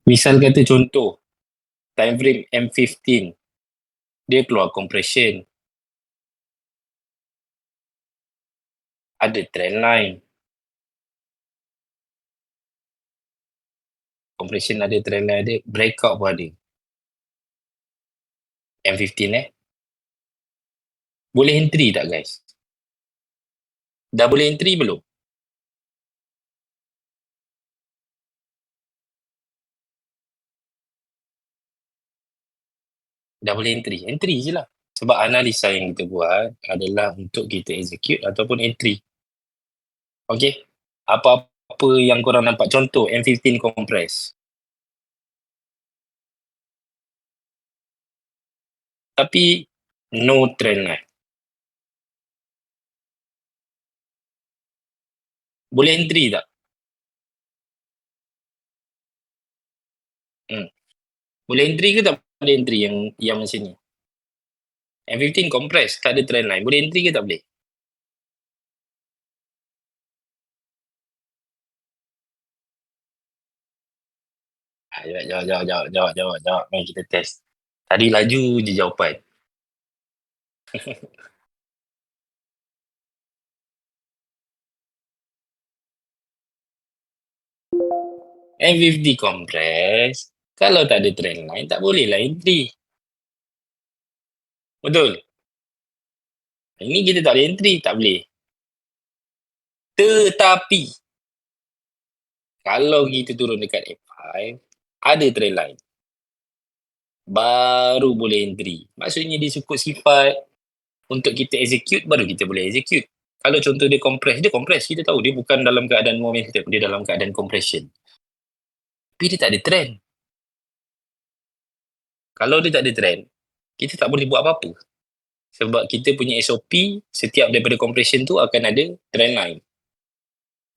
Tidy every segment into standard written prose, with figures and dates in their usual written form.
Misal kata contoh, time frame M15, dia keluar compression, ada trend line. Compression ada, trend line ada, breakout pun ada. M15 Boleh entry tak guys? Dah boleh entry belum? Dah boleh entry. Entry je lah. Sebab analisa yang kita buat adalah untuk kita execute ataupun entry. Okay? Apa-apa yang korang nampak. Contoh, M15 compress. Tapi, no trend line. Boleh entry tak? Boleh entry ke tak boleh entry yang macam ni? M15 compress, tak ada trend line. Boleh entry ke tak boleh? Jawab. Mari kita test. Tadi laju je jawapan. M50 compress, kalau tak ada trend line, tak boleh lah entry. Betul? Ini kita tak boleh entry, tak boleh. Tetapi, kalau kita turun dekat F5, ada trend line, baru boleh entry. Maksudnya dia cukup sifat untuk kita execute, baru kita boleh execute. Kalau contoh dia compress, kita tahu dia bukan dalam keadaan momentum, dia dalam keadaan compression. Tapi dia tak ada trend. Kalau dia tak ada trend, kita tak boleh buat apa-apa. Sebab kita punya SOP, setiap daripada compression tu akan ada trend line.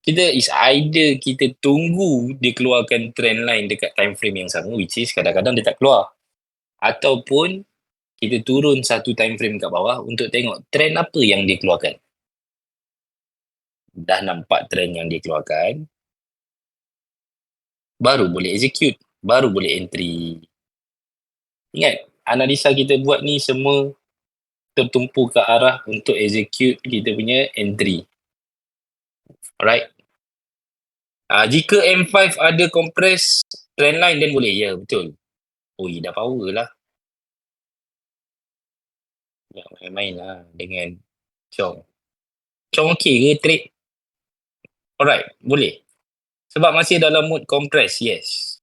Kita is either kita tunggu dia keluarkan trend line dekat time frame yang sama, which is kadang-kadang dia tak keluar. Ataupun kita turun satu time frame kat bawah untuk tengok trend apa yang dia keluarkan. Dah nampak trend yang dia keluarkan, baru boleh execute, baru boleh entry. Ingat, analisa kita buat ni semua tertumpu ke arah untuk execute kita punya entry. Alright? Jika M5 ada compress trend line, then boleh. Ya, betul. Oh, dah power lah. Jangan main-main lah dengan Chong. Chong okey ke trade? Alright, boleh. Sebab masih dalam mood compress, yes.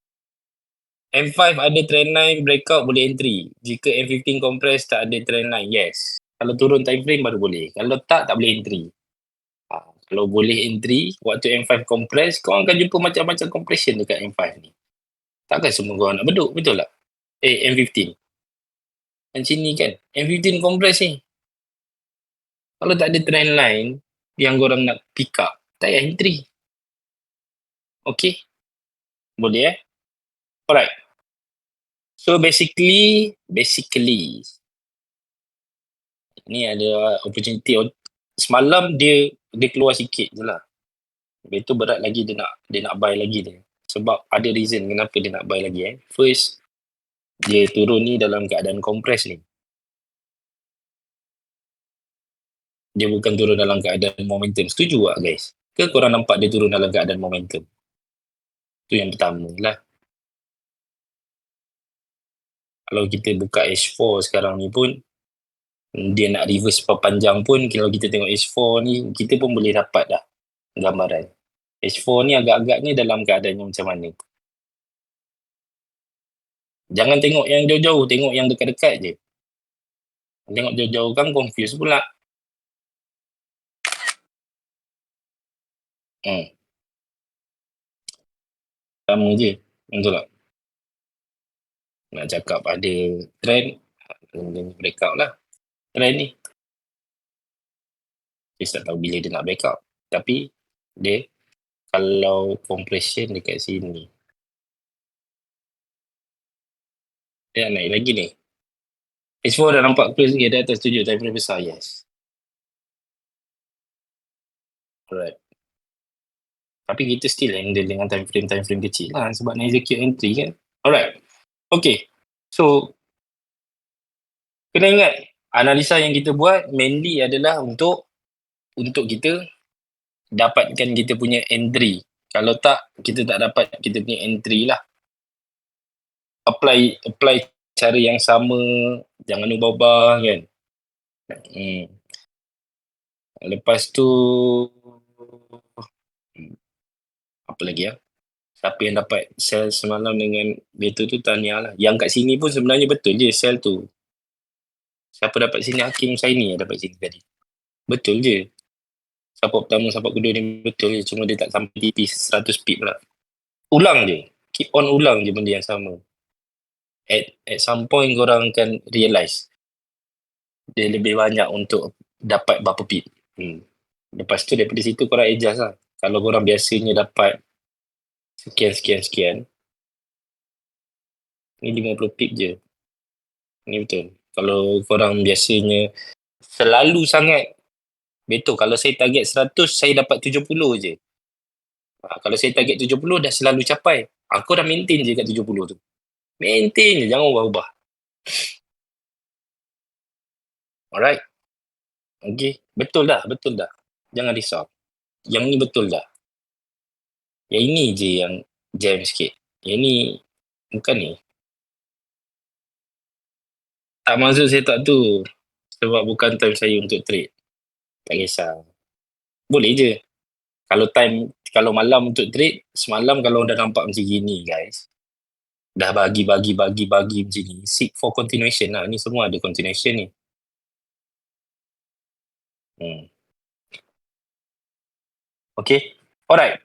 M5 ada trend line, breakout boleh entry. Jika M15 compress tak ada trend line, yes. Kalau turun time frame baru boleh. Kalau tak boleh entry. Kalau boleh entry, waktu M5 compress, kau akan jumpa macam-macam compression dekat M5 ni. Takkan semua kau nak beduk, betul tak? M15. Macam ni kan, M15 compress ni. Kalau tak ada trend line yang korang nak pick up, tak payah entry. Okay? Boleh Alright. So basically, ni ada opportunity. Semalam dia keluar sikit je lah. Lepas tu berat lagi dia nak buy lagi dia. Sebab ada reason kenapa dia nak buy lagi. First, dia turun ni dalam keadaan compress ni. Dia bukan turun dalam keadaan momentum. Setuju tak guys? Ke korang nampak dia turun dalam keadaan momentum? Tu yang pertama lah. Kalau kita buka H4 sekarang ni pun, dia nak reverse perpanjang pun, kalau kita tengok H4 ni, kita pun boleh dapat dah gambaran. H4 ni agak-agaknya dalam keadaan yang macam mana. Jangan tengok yang jauh-jauh, tengok yang dekat-dekat je. Tengok jauh-jauh kan confuse pula. Sama je, betul tak? Nak cakap ada trend, breakout lah. Trend ni. Kita tak tahu bila dia nak breakout. Tapi, dia kalau compression dekat sini, dia nak naik lagi ni. H4 dah nampak close ni, dia atas 7 time frame besar, yes. Alright. Tapi kita still handle dengan time frame kecil lah sebab nak execute entry kan. Alright. Okay. So, kena ingat, analisa yang kita buat mainly adalah untuk kita dapatkan kita punya entry. Kalau tak, kita tak dapat kita punya entry lah. Apply cara yang sama, jangan ubah-ubah kan. Lepas tu, apa lagi ya? Siapa yang dapat sell semalam dengan Beto tu, tahniah lah. Yang kat sini pun sebenarnya betul je sell tu. Siapa dapat sini? Hakim Husaini yang dapat sini tadi. Betul je. Support pertama, support kedua ni betul je. Cuma dia tak sampai TP 100 pip lah. Ulang je. Keep on ulang je benda yang sama. At some point korang akan realise dia lebih banyak untuk dapat berapa pip. Lepas tu daripada situ korang adjust lah. Kalau korang biasanya dapat sekian, ni 50 pip je. Ni betul. Kalau korang biasanya selalu sangat, betul, kalau saya target 100, saya dapat 70 je. Kalau saya target 70, dah selalu capai. Aku dah maintain je kat 70 tu. Maintain je, jangan ubah-ubah. Alright. Okay. Betul dah. Jangan risau. Yang ni betul dah. Yang ini je yang jam sikit. Yang ni, bukan ni. Tak maksud saya tak tu. Sebab bukan time saya untuk trade. Tak kisah. Boleh je. Kalau malam untuk trade, semalam kalau dah nampak macam gini guys, dah bagi macam ni, seek for continuation lah. Ni semua ada continuation ni. Okay. Alright.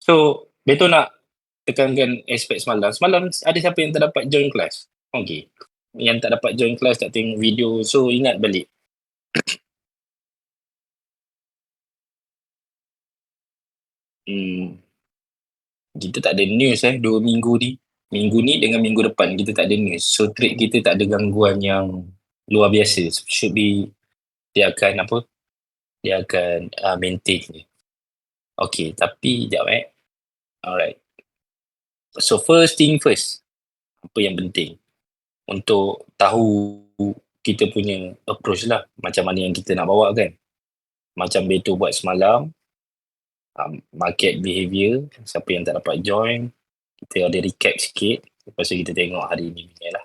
So, Beto nak tekankan aspek semalam. Semalam ada siapa yang tak dapat join kelas? Okay. Yang tak dapat join kelas, tak tengok video. So, ingat balik. Kita tak ada news 2 minggu ni. Minggu ni dengan minggu depan kita tak ada news. So, trade kita tak ada gangguan yang luar biasa. Should be, dia akan maintain je. Okay, tapi sekejap Alright. So, first thing first. Apa yang penting? Untuk tahu kita punya approach lah. Macam mana yang kita nak bawa kan. Macam Beto buat semalam. Market behavior. Siapa yang tak dapat join. Kita ada recap sikit. Lepas tu kita tengok hari ni lah.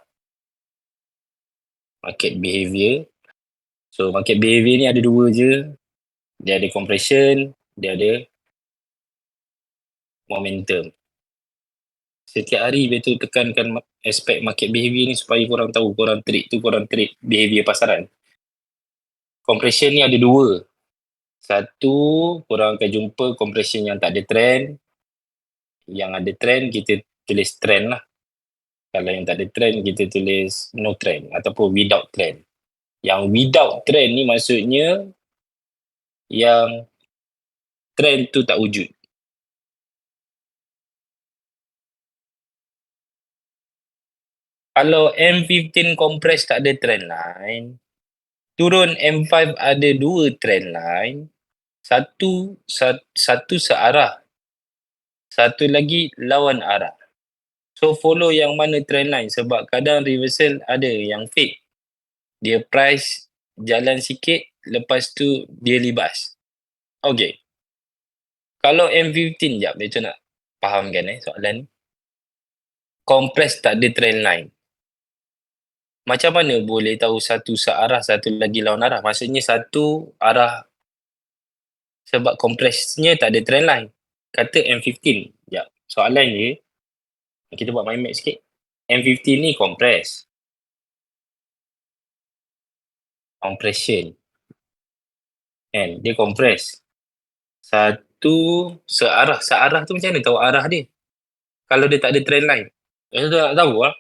Market behavior. So, market behavior ni ada dua je. Dia ada compression. Dia ada momentum. Setiap hari Beto tekankan aspek market behavior ni supaya korang tahu korang trade behavior pasaran. Compression ni ada dua. Satu, korang akan jumpa compression yang tak ada trend. Yang ada trend, kita tulis trend lah. Kalau yang tak ada trend, kita tulis no trend ataupun without trend. Yang without trend ni maksudnya yang trend tu tak wujud. Kalau M15 compress tak ada trend line, turun M5 ada dua trend line, satu searah, satu lagi lawan arah. So follow yang mana trend line sebab kadang reversal ada yang fake. Dia price jalan sikit, lepas tu dia libas. Okay. Kalau M15 jap, Beto nak fahamkan soalan ni. Compress tak ada trend line. Macam mana boleh tahu satu searah, satu lagi lawan arah? Maksudnya satu arah sebab compressnya tak ada trend line. Kata M15. Jap. Soalan je. Kita buat mind map sikit. M15 ni compress. Compression. Kan? Dia compress. Satu searah. Searah tu macam mana tahu arah dia? Kalau dia tak ada trend line. Saya tak tahu lah.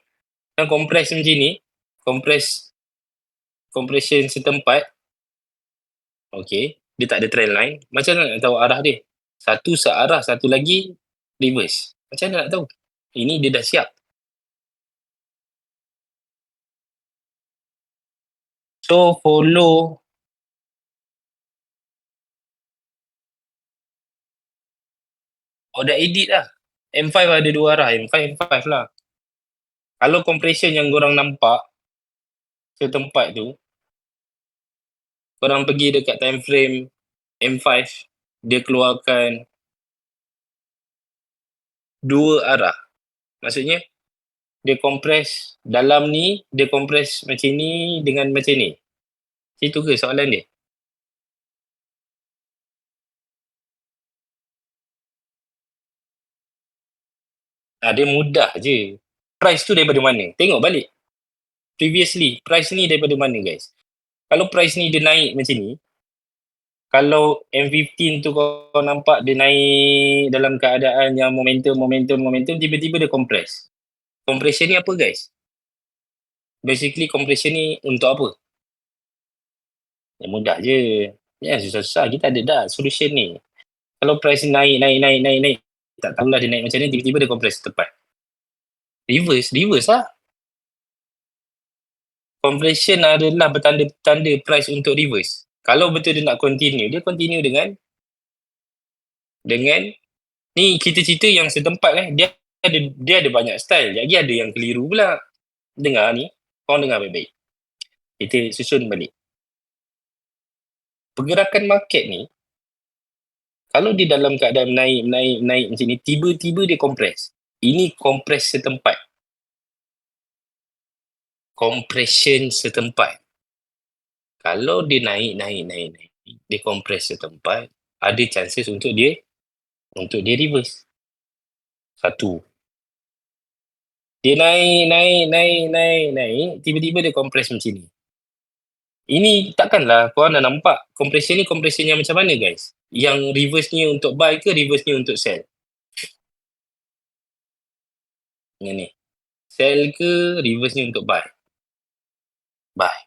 Kan compress macam ni. Compression setempat. Okay. Dia tak ada trend line. Macam mana nak tahu arah dia? Satu searah, satu lagi reverse. Macam mana nak tahu? Ini dia dah siap. So, follow Oh, dah edit lah. M5 ada dua arah. M5, M5 lah. Kalau compression yang korang nampak setempat tu, korang pergi dekat time frame M5, dia keluarkan dua arah. Maksudnya, dia kompres dalam ni, dia kompres macam ni dengan macam ni. Itu ke soalan dia? Dia mudah je. Price tu daripada mana? Tengok balik. Previously, price ni daripada mana guys? Kalau price ni dia naik macam ni, kalau M15 tu kau nampak dia naik dalam keadaan yang momentum, tiba-tiba dia kompres. Compression ni apa guys? Basically compression ni untuk apa? Ya mudah je. Ya susah-susah. Kita ada dah solution ni. Kalau price naik. Tak tahulah dia naik macam ni, tiba-tiba dia kompres tepat. Reverse lah. Compression adalah bertanda-tanda price untuk reverse. Kalau betul dia nak continue, dia continue dengan ni kita cerita yang setempat dia ada banyak style. Lagi ada yang keliru pula. Dengar ni, korang dengar baik-baik. Kita susun balik. Pergerakan market ni, kalau dia dalam keadaan naik macam ni, tiba-tiba dia kompres. Ini kompres setempat. Compression setempat. Kalau dia naik, dia kompres setempat, ada chances untuk dia reverse. Satu. Dia naik, tiba-tiba dia kompres macam ni. Ini takkanlah korang dah nampak compression ni compression yang macam mana guys? Yang reverse ni untuk buy ke reverse ni untuk sell? Yang ni. Sell ke reverse ni untuk buy? Buy.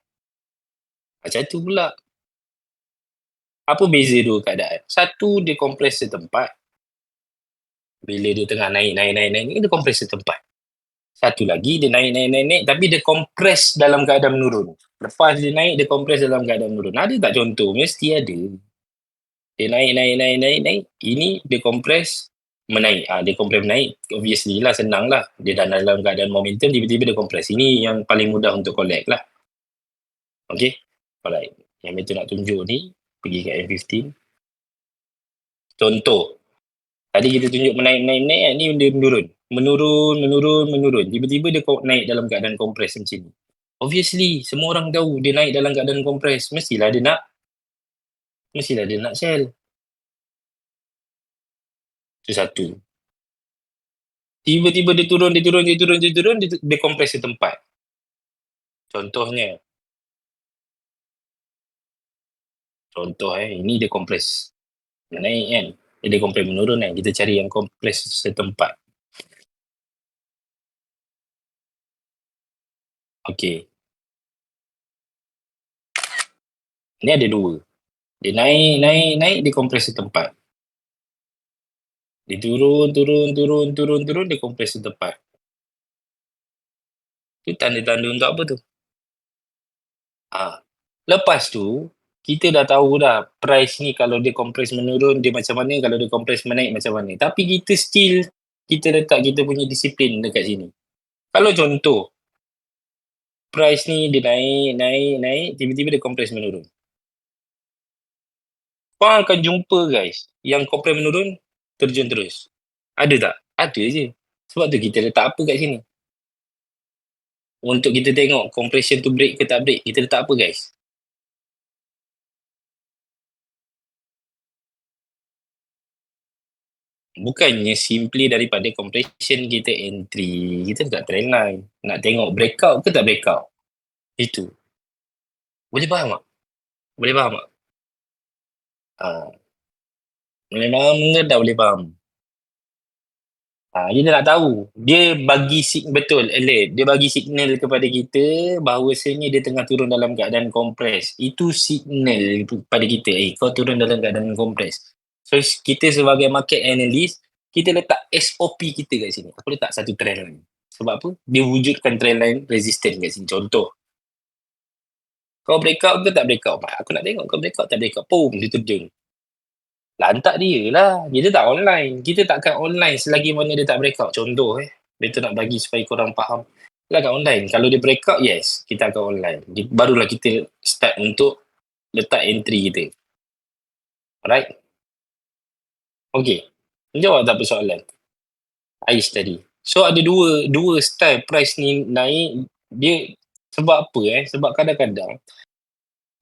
Macam tu pula. Apa beza dua keadaan? Satu dia kompres setempat. Bila dia tengah naik, dia kompres setempat. Satu lagi dia naik tapi dia kompres dalam keadaan menurun. Lepas dia naik, dia kompres dalam keadaan menurun. Ada tak contoh? Mesti ada. Dia naik. Ini dia kompres menaik. Dia kompres menaik. Obviously lah, senang lah. Dia dah dalam keadaan momentum, tiba-tiba dia kompres. Ini yang paling mudah untuk collect lah. Okay? Alright. Yang betul nak tunjuk ni, pergi ke M15. Contoh. Tadi kita tunjuk menaik. Ni dia menurun. Menurun. Tiba-tiba dia naik dalam keadaan kompres macam ni. Obviously, semua orang tahu dia naik dalam keadaan kompres. Mestilah dia nak sell. Itu satu. Tiba-tiba dia turun, dia kompres setempat. Contohnya. Ini dia kompres naik kan. Dia kompres menurun kan. Kita cari yang kompres setempat. Okay. Ni ada dua. Dia naik, dia kompres setempat. Dia turun, dia kompres setempat. Itu tanda-tanda untuk apa tu? Lepas tu, kita dah tahu dah price ni kalau dia kompres menurun, dia macam mana, kalau dia kompres menaik macam mana. Tapi kita letak kita punya disiplin dekat sini. Kalau contoh, price ni dia naik, tiba-tiba dia kompres menurun. Korang akan jumpa guys, yang kompres menurun, terjun terus. Ada tak? Ada je. Sebab tu kita letak apa kat sini? Untuk kita tengok compression tu break ke tak break, kita letak apa guys? Bukannya simply daripada compression kita entry, kita letak trendline. Nak tengok breakout ke tak breakout? Itu. Boleh faham tak? Boleh faham tak? Boleh faham ke tak boleh faham? Kita nak tahu. Dia bagi betul, alert. Dia bagi signal kepada kita bahawasanya dia tengah turun dalam keadaan kompres. Itu signal kepada kita. Kau turun dalam keadaan kompres. So, kita sebagai market analyst, kita letak SOP kita kat sini. Aku letak satu trend line. Sebab apa? Dia wujudkan trend line resistant kat sini. Contoh. Kau breakout ke tak breakout? Aku nak tengok kau breakout tak breakout. Boom, dia terjun. Lantak dia lah. Kita tak online. Kita takkan online selagi mana dia tak breakout. Contoh Betul nak bagi supaya korang faham. Lah kat online. Kalau dia breakout, yes. Kita akan online. Barulah kita start untuk letak entry kita. Alright? Okay. Jawab tak persoalan? Ais tadi. So ada dua style price ni naik. Dia sebab apa Sebab kadang-kadang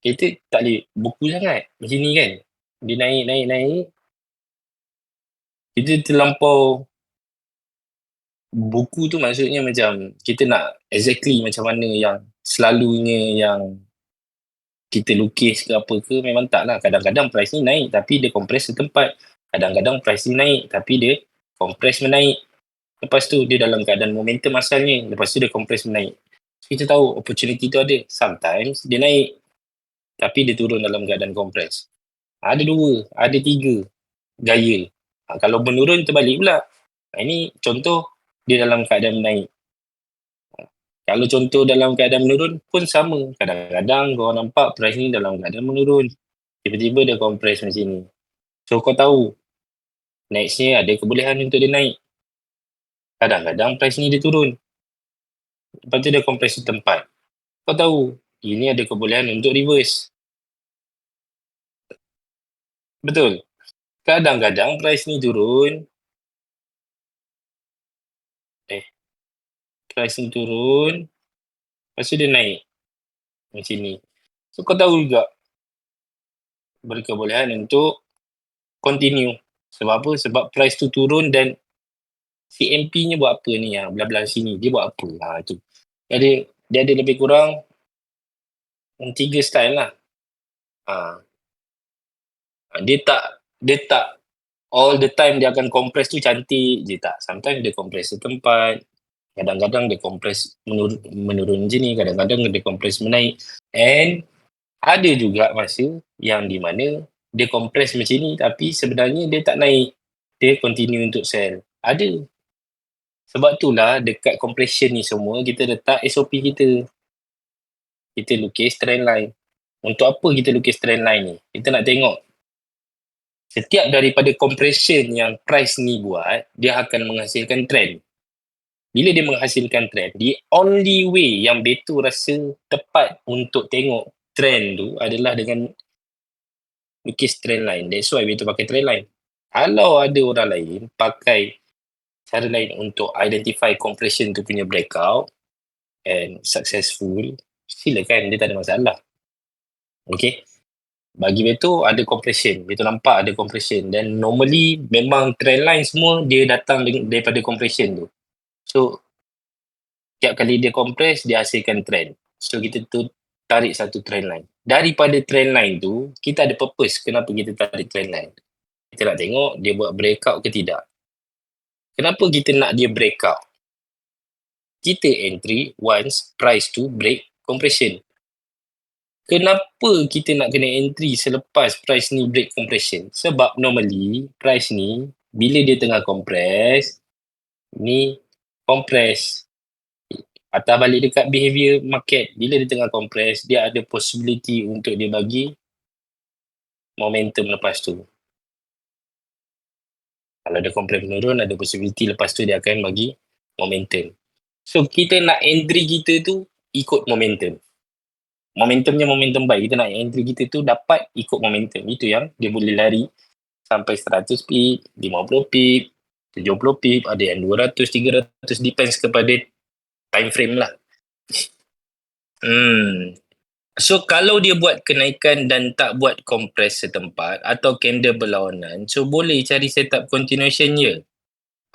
kita tak boleh buku sangat. Macam ni kan. Dia naik. Kita terlampau buku tu maksudnya macam kita nak exactly macam mana yang selalunya yang kita lukis ke apa ke, memang tak lah. Kadang-kadang price ni naik tapi dia compress setempat. Kadang-kadang price ni naik tapi dia compress menaik. Lepas tu dia dalam keadaan momentum asalnya. Lepas tu dia compress menaik. Kita tahu opportunity tu ada. Sometimes dia naik tapi dia turun dalam keadaan compress. Ada dua, ada tiga gaya. Kalau menurun terbalik pula. Ini contoh dia dalam keadaan menaik. Kalau contoh dalam keadaan menurun pun sama. Kadang-kadang kau nampak price ni dalam keadaan menurun. Tiba-tiba dia compress macam ni. So kau tahu nextnya ada kebolehan untuk dia naik. Kadang-kadang price ni dia turun. Lepas tu dia compress tempat. Kau tahu ini ada kebolehan untuk reverse. Betul. Kadang-kadang price ni turun. Price ni turun. Lepas tu dia naik. Macam ni. So kau tahu juga berkebolehan untuk continue. Sebab apa? Sebab price tu turun dan CMP-nya buat apa ni? Belah-belah sini. Dia buat apa? Tu. Dia ada lebih kurang 3 style lah. Dia tak all the time dia akan compress tu cantik je tak. Sometimes dia compress setempat. Kadang-kadang dia compress menurun je ni. Kadang-kadang dia compress menaik. And ada juga masa yang di mana dia compress macam ni tapi sebenarnya dia tak naik. Dia continue untuk sell. Ada. Sebab itulah dekat compression ni semua kita letak SOP kita. Kita lukis trend line. Untuk apa kita lukis trend line ni? Kita nak tengok setiap daripada compression yang price ni buat, dia akan menghasilkan trend. Bila dia menghasilkan trend, the only way yang Beto rasa tepat untuk tengok trend tu adalah dengan lukis trend line. That's why Beto pakai trend line. Kalau ada orang lain pakai cara lain untuk identify compression tu punya breakout and successful, silakan, dia tak ada masalah. Okay. Bagi Beto ada compression. Beto nampak ada compression. Dan normally memang trend line semua dia datang daripada compression tu. So, tiap kali dia compress, dia hasilkan trend. So, kita tu tarik satu trend line. Daripada trend line tu, kita ada purpose kenapa kita tarik trend line. Kita nak tengok dia buat breakout ke tidak. Kenapa kita nak dia breakout? Kita entry once price to break compression. Kenapa kita nak kena entry selepas price ni break compression? Sebab normally price ni bila dia tengah compress, ni compress. Atau balik dekat behavior market, bila dia tengah compress, dia ada possibility untuk dia bagi momentum lepas tu. Kalau dia compress menurun, ada possibility lepas tu dia akan bagi momentum. So kita nak entry kita tu ikut momentum. Momentumnya momentum baik. Kita nak entry kita tu dapat ikut momentum. Itu yang dia boleh lari sampai 100 pip, 50 pip, 70 pip, ada yang 200, 300, depends kepada time frame lah. So kalau dia buat kenaikan dan tak buat compress setempat atau candle berlawanan, so boleh cari setup continuation je.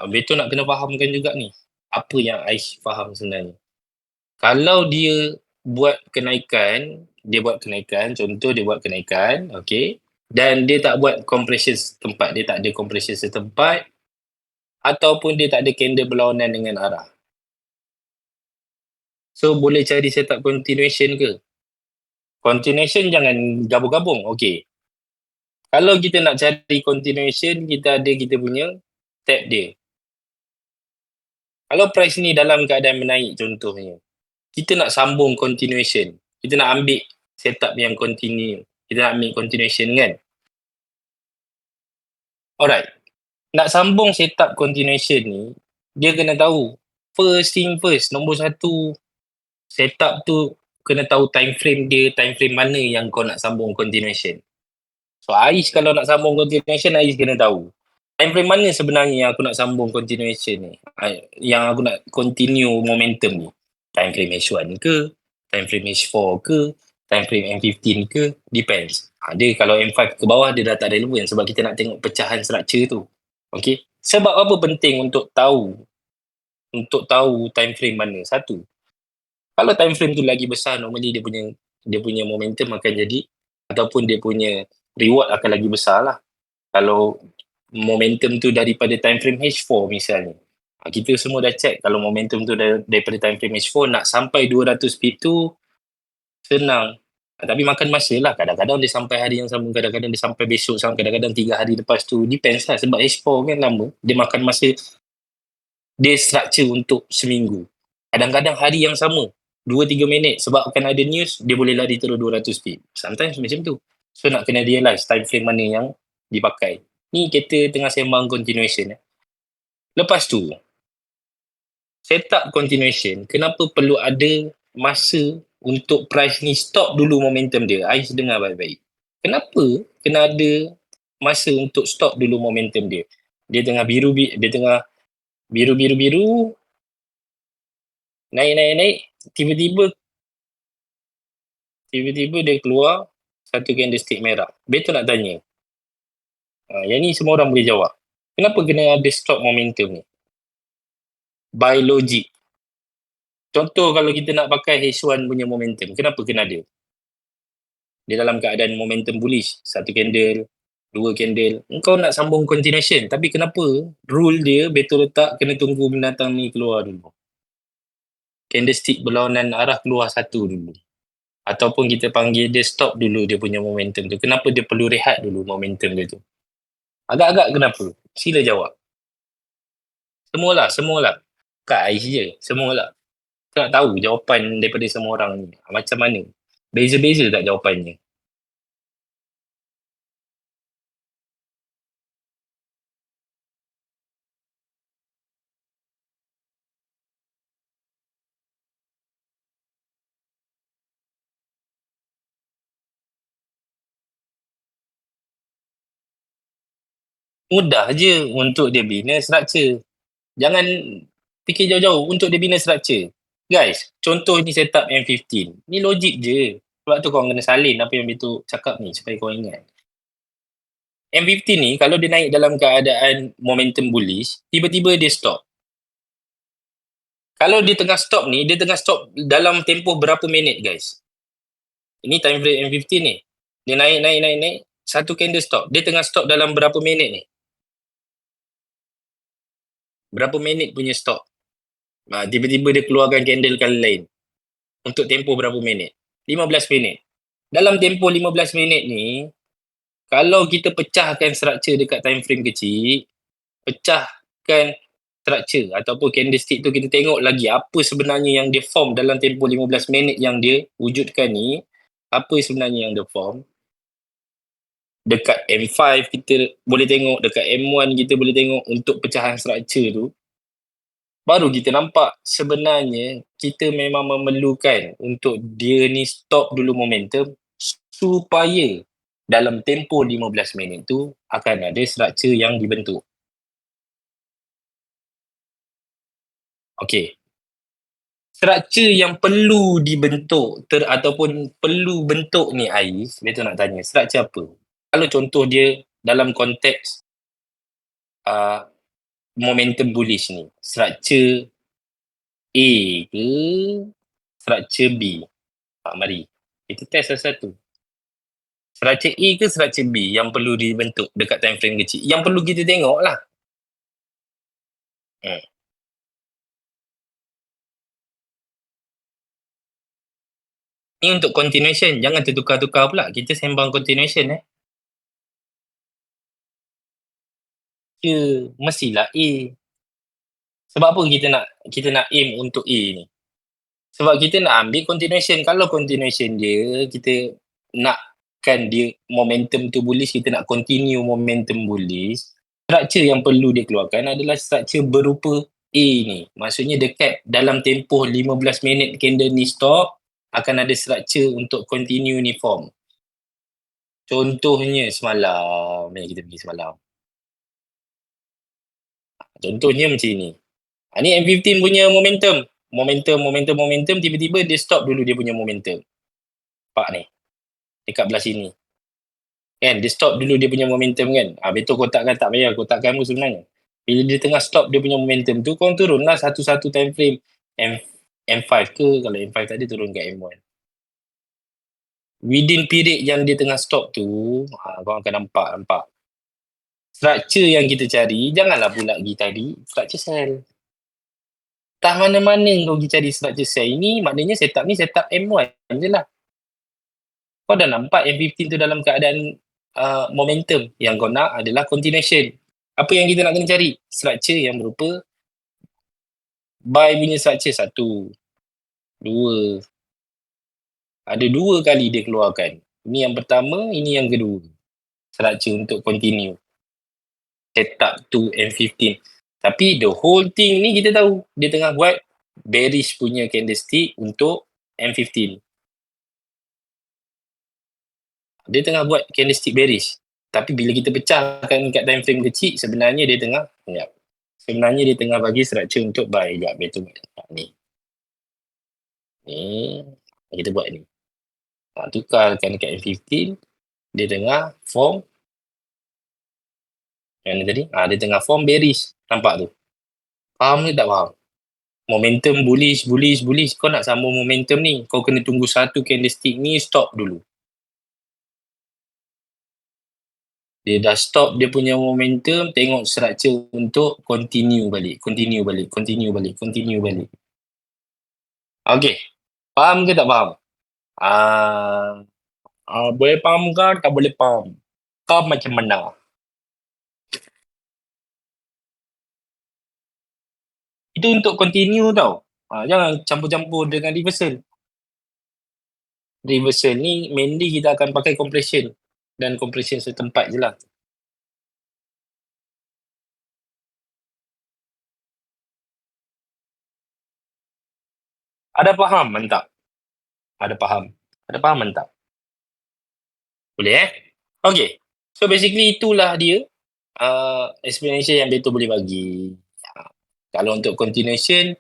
Betul nak kena fahamkan juga ni. Apa yang Aish faham sebenarnya. Kalau dia buat kenaikan, contoh dia buat kenaikan, okay, dan dia tak buat compression setempat, dia tak ada compression setempat, ataupun dia tak ada candle berlawanan dengan arah. So boleh cari setup continuation ke? Continuation jangan gabung-gabung, okay. Kalau kita nak cari continuation, kita ada kita punya tab dia. Kalau price ni dalam keadaan menaik contohnya, kita nak sambung continuation. Kita nak ambil setup yang continue. Kita nak ambil continuation kan. Alright. Nak sambung setup continuation ni, dia kena tahu. First thing first, nombor satu, setup tu kena tahu time frame dia, time frame mana yang kau nak sambung continuation. So Ais kalau nak sambung continuation, Ais kena tahu time frame mana sebenarnya yang aku nak sambung continuation ni, yang aku nak continue momentum ni. Time frame H1 ke, time frame H4 ke, time frame M15 ke, depends. Dia kalau M5 ke bawah dia dah tak relevan sebab kita nak tengok pecahan structure tu. Okay, sebab apa penting untuk tahu time frame mana? Satu, kalau time frame tu lagi besar, normally dia punya momentum akan jadi, ataupun dia punya reward akan lagi besar lah. Kalau momentum tu daripada time frame H4 misalnya, kita semua dah check kalau momentum tu daripada time frame H4 nak sampai 200 pip tu senang. Tapi makan masa lah. Kadang-kadang dia sampai hari yang sama, kadang-kadang dia sampai besok, kadang-kadang 3 hari lepas tu. Depends lah sebab H4 kan lama. Dia makan masa, dia structure untuk seminggu. Kadang-kadang hari yang sama, 2-3 minit sebab akan ada news, dia boleh lari terus 200 pip. Sometimes macam tu. So nak kena realize time frame mana yang dipakai. Ni kita tengah sembang continuation. Lepas tu, setup continuation, kenapa perlu ada masa untuk price ni stop dulu momentum dia? Ais dengar baik-baik. Kenapa kena ada masa untuk stop dulu momentum dia? Dia tengah biru-biru, naik, tiba-tiba dia keluar satu candlestick merah. Betul nak tanya? Yang ni semua orang boleh jawab. Kenapa kena ada stop momentum ni? By logic. Contoh kalau kita nak pakai H1 punya momentum, kenapa kena ada? Dia dalam keadaan momentum bullish, satu candle, 2 candle, engkau nak sambung continuation, tapi kenapa rule dia betul letak kena tunggu binatang ni keluar dulu? Candlestick berlawanan arah keluar satu dulu. Ataupun kita panggil dia stop dulu dia punya momentum tu. Kenapa dia perlu rehat dulu momentum dia tu? Agak-agak kenapa? Sila jawab. Semualah. Kat Ais je, semualah. Kita nak tahu jawapan daripada semua orang ni. Macam mana? Beza-beza tak jawapannya? Mudah je untuk dia bina structure. Jangan fikir jauh-jauh untuk dia bina structure. Guys, contoh ni setup M15. Ni logik je. Sebab tu korang kena salin apa yang Betul cakap ni supaya korang ingat. M15 ni kalau dia naik dalam keadaan momentum bullish, tiba-tiba dia stop. Kalau dia tengah stop ni, dia tengah stop dalam tempoh berapa minit guys? Ini time frame M15 ni. Dia naik. Satu candle stop. Dia tengah stop dalam berapa minit ni? Berapa minit punya stop? Tiba-tiba dia keluarkan candle kali lain. Untuk tempoh berapa minit? 15 minit. Dalam tempoh 15 minit ni, kalau kita pecahkan structure dekat time frame kecil, pecahkan structure ataupun candlestick tu, kita tengok lagi apa sebenarnya yang dia form dalam tempoh 15 minit yang dia wujudkan ni, apa sebenarnya yang dia form. Dekat M5 kita boleh tengok, dekat M1 kita boleh tengok untuk pecahan structure tu. Baru kita nampak sebenarnya kita memang memerlukan untuk dia ni stop dulu momentum supaya dalam tempoh 15 minit tu akan ada structure yang dibentuk. Okey. Structure yang perlu dibentuk ataupun perlu bentuk ni Ais, betul nak tanya, structure apa? Kalau contoh dia dalam konteks momentum bullish ni, structure A ke structure B? Mari kita test satu-satu. Structure A ke structure B yang perlu dibentuk dekat time frame kecil? Yang perlu kita tengok lah. Ni untuk continuation. Jangan tertukar-tukar pula. Kita sembang continuation mestilah A. Sebab apa kita nak aim untuk A ni? Sebab kita nak ambil continuation. Kalau continuation dia, kita nakkan dia momentum tu bullish, kita nak continue momentum bullish. Structure yang perlu dia keluarkan adalah structure berupa A ni. Maksudnya dekat dalam tempoh 15 minit candle ni stop, akan ada structure untuk continue ni form. Contohnya semalam, yang kita pergi semalam. Contohnya macam ni. Ni M15 punya momentum. Momentum, tiba-tiba dia stop dulu dia punya momentum. Nampak ni. Dekat belah sini. Kan, dia stop dulu dia punya momentum kan. Betul kotakkan tak payah, kotakkan pun sebenarnya. Bila dia tengah stop dia punya momentum tu, korang turun lah satu-satu time frame. M5 ke, kalau M5 tadi turun kat M1. Within period yang dia tengah stop tu, korang akan nampak. Structure yang kita cari, janganlah pula pergi tadi structure cell. Tak mana-mana kau pergi cari structure cell. Ini maknanya setup ni setup M1 je lah. Kau dah nampak M15 tu dalam keadaan momentum. Yang kau nak adalah continuation. Apa yang kita nak kena cari? Structure yang berupa buy punya structure. 1, 2. Ada 2 kali dia keluarkan. Ini yang pertama, ini yang kedua. Structure untuk continue. Setup to M15. Tapi the whole thing ni kita tahu. Dia tengah buat bearish punya candlestick untuk M15. Dia tengah buat candlestick bearish. Tapi bila kita pecahkan kat time frame kecil, sebenarnya dia tengah bagi structure untuk buy. Sekejap, betul. Ni. Kita buat ni. Tukarkan kat M15. Dia tengah form. Yang ni tadi. Dia tengah form bearish. Nampak tu? Faham ke tak faham? Momentum bullish. Kau nak sambung momentum ni. Kau kena tunggu satu candlestick ni stop dulu. Dia dah stop dia punya momentum, tengok structure untuk continue balik. Okay. Faham ke tak faham? Boleh faham ke tak boleh faham? Kau macam mana? Itu untuk continue tau. Jangan campur-campur dengan reversal. Reversal ni mainly kita akan pakai compression. Dan compression setempat je lah. Ada faham mantap? Ada faham mantap? Boleh Okay. So basically itulah dia explanation yang Beto boleh bagi. Kalau untuk continuation,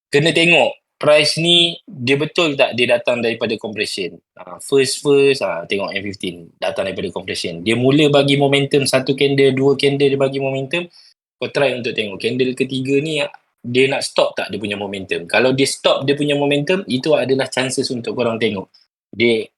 kena tengok price ni dia betul tak dia datang daripada compression. First tengok M15 datang daripada compression. Dia mula bagi momentum 1 candle, 2 candle dia bagi momentum. Kau try untuk tengok candle ketiga ni dia nak stop tak dia punya momentum. Kalau dia stop dia punya momentum, itu adalah chances untuk korang tengok. Dia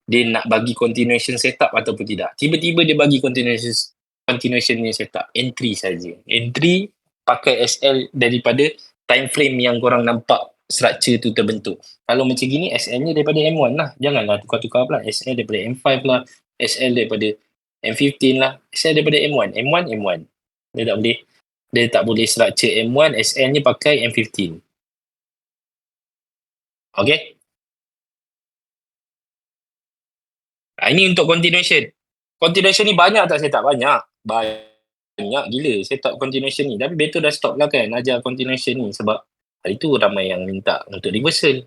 nak bagi continuation setup ataupun tidak. Tiba-tiba dia bagi continuation ni setup. Entry saja. Entry pakai SL daripada time frame yang korang nampak structure tu terbentuk. Kalau macam gini, SL ni daripada M1 lah. Janganlah tukar-tukar pula. SL daripada M5 lah. SL daripada M15 lah. SL daripada M1. M1. Dia tak boleh structure M1, SL ni pakai M15. Okay? Ini untuk continuation. Continuation ni banyak tak setup? Banyak gila setup continuation ni. Tapi betul dah stop lah kan ajar continuation ni. Sebab hari tu ramai yang minta untuk reversal.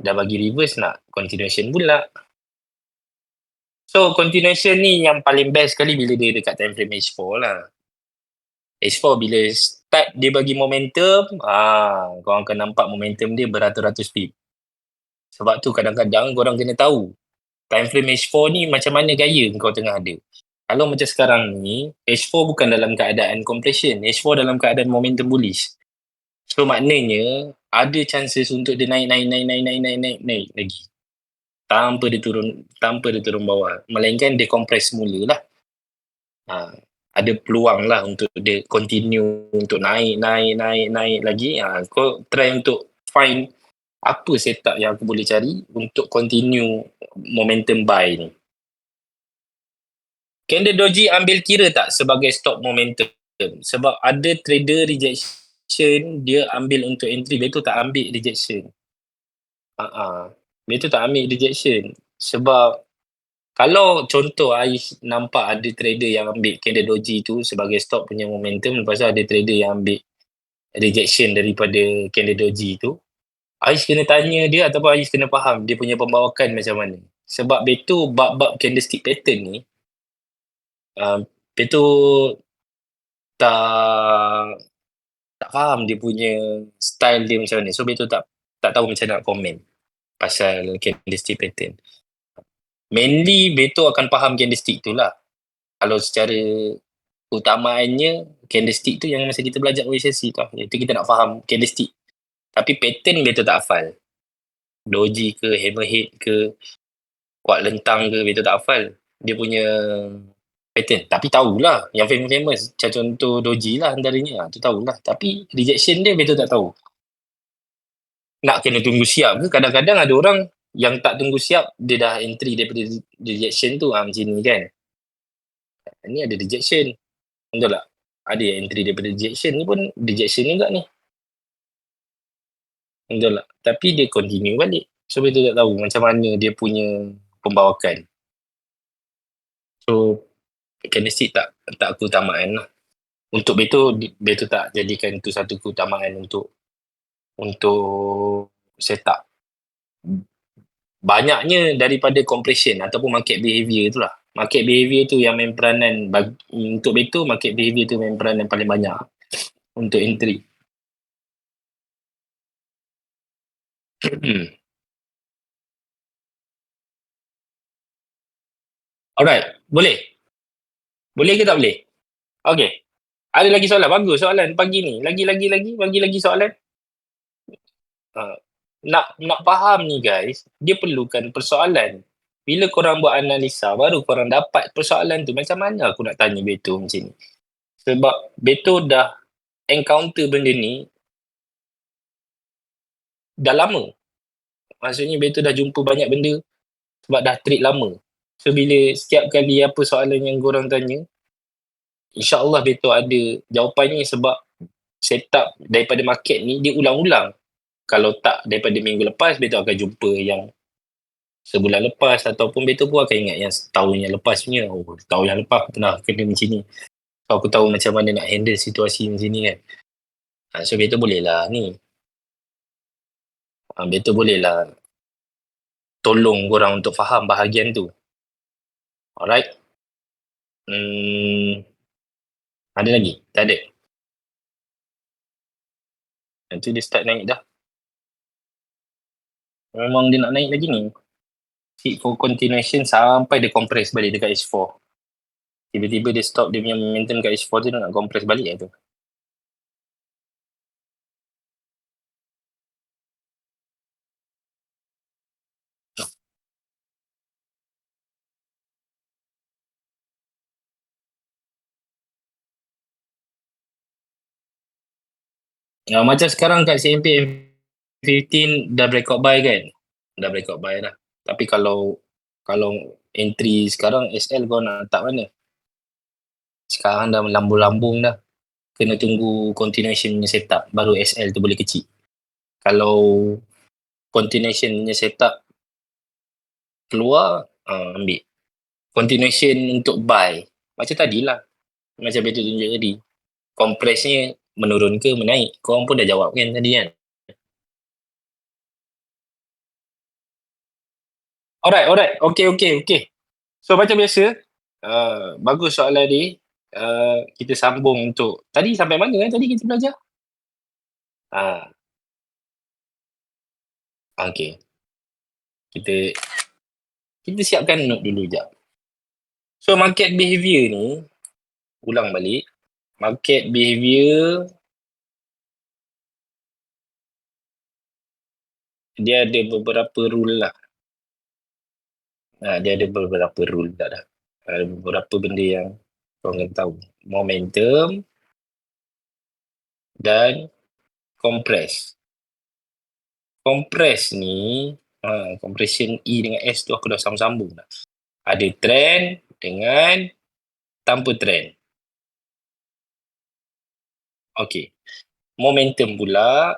Dah bagi reverse nak continuation pula. So continuation ni yang paling best sekali bila dia dekat time frame H4 lah. H4 bila start dia bagi momentum, korang akan nampak momentum dia beratus-ratus pip. Sebab tu kadang-kadang korang kena tahu time frame H4 ni macam mana gaya kau tengah ada. Kalau macam sekarang ni, H4 bukan dalam keadaan compression. H4 dalam keadaan momentum bullish. So maknanya ada chances untuk dia naik lagi. Tanpa dia turun bawah. Melainkan dia compress semula lah. Ada peluang lah untuk dia continue untuk naik lagi. Kau try untuk find apa setup yang aku boleh cari untuk continue momentum buy ni. Candle doji ambil kira tak sebagai stop momentum? Sebab ada trader rejection, dia ambil untuk entry. Betul tak ambil rejection? Betul tak ambil rejection? Sebab Kalau contoh Ais nampak ada trader yang ambil candle doji tu sebagai stop punya momentum, lepas tu ada trader yang ambil rejection daripada candle doji tu, Ais kena tanya dia ataupun Ais kena faham dia punya pembawakan macam mana. Sebab Beto bab-bab candlestick pattern ni, Beto tak tak faham dia punya style dia macam mana. So Beto tak tahu macam nak komen pasal candlestick pattern. Mainly Beto akan faham candlestick tu lah. Kalau secara utamaannya candlestick tu yang masa kita belajar OSSC tu lah. Itu kita nak faham candlestick. Tapi pattern Beto tak hafal. Doji ke, hammerhead ke, kuat lentang ke, Beto tak hafal. Dia punya pattern. Tapi tahulah yang famous-famous. Macam contoh doji lah antaranya. Tu tahulah. Tapi rejection dia Beto tak tahu. Nak kena tunggu siap ke? Kadang-kadang ada orang yang tak tunggu siap, dia dah entry daripada rejection tu. Macam ni kan. Ni ada rejection. Betul tak? Ada yang entry daripada rejection ni pun rejection juga ni. Betul tak? Tapi dia continue balik. So, Beto tak tahu macam mana dia punya pembawakan. So, candlestick tak keutamaan lah. Untuk Beto tak jadikan itu satu keutamaan untuk setup. Banyaknya daripada compression ataupun market behavior tu lah. Market behavior tu yang main peranan untuk Beto, market behavior tu main peranan paling banyak untuk entry. Alright, boleh? Boleh ke tak boleh? Okay. Ada lagi soalan? Bagus soalan pagi ni. Lagi soalan. Nak faham ni guys, dia perlukan persoalan. Bila korang buat analisa, baru korang dapat persoalan tu. Macam mana aku nak tanya Beto macam ni? Sebab Beto dah encounter benda ni dah lama. Maksudnya Beto dah jumpa banyak benda sebab dah trade lama. So bila setiap kali apa soalan yang korang tanya, InsyaAllah Beto ada jawapannya sebab setup daripada market ni dia ulang-ulang. Kalau tak daripada minggu lepas, Beto akan jumpa yang sebulan lepas ataupun Beto pun akan ingat yang setahun yang lepas punya. Oh, setahun yang lepas aku pernah kena macam ni. So, aku tahu macam mana nak handle situasi macam ni kan. So Beto boleh lah ni. Beto boleh lah tolong korang untuk faham bahagian tu. Alright. Ada lagi? Tak ada? Nanti dia start naik dah. Memang dia nak naik lagi ni. Seek for continuation sampai dia compress balik dekat H4. Tiba-tiba dia stop dia punya momentum kat H4 tu, dia nak compress balik lah tu. Macam sekarang kat CMP 15 dah breakout buy kan? Dah breakout buy dah. Tapi kalau entry sekarang SL kau nak letak mana? Sekarang dah lambung-lambung dah. Kena tunggu continuation punya setup baru SL tu boleh kecil. Kalau continuation punya setup keluar, ambil. Continuation untuk buy. Macam tadilah. Macam Beto tunjuk tadi. Compressnya menurun ke menaik? Korang pun dah jawab kan tadi kan? Alright. Okay. So macam biasa, bagus soalan ni. Kita sambung untuk tadi sampai mana kan tadi kita belajar? Okay. Kita siapkan note dulu jap. So market behavior ni, ulang balik. Market behavior dia ada beberapa rule lah. Dia ada beberapa rule dah. Ada beberapa benda yang korang kena tahu. Momentum dan compress. Compress ni, compression E dengan S tu aku dah sambung dah. Ada trend dengan tanpa trend. Okay. Momentum pula,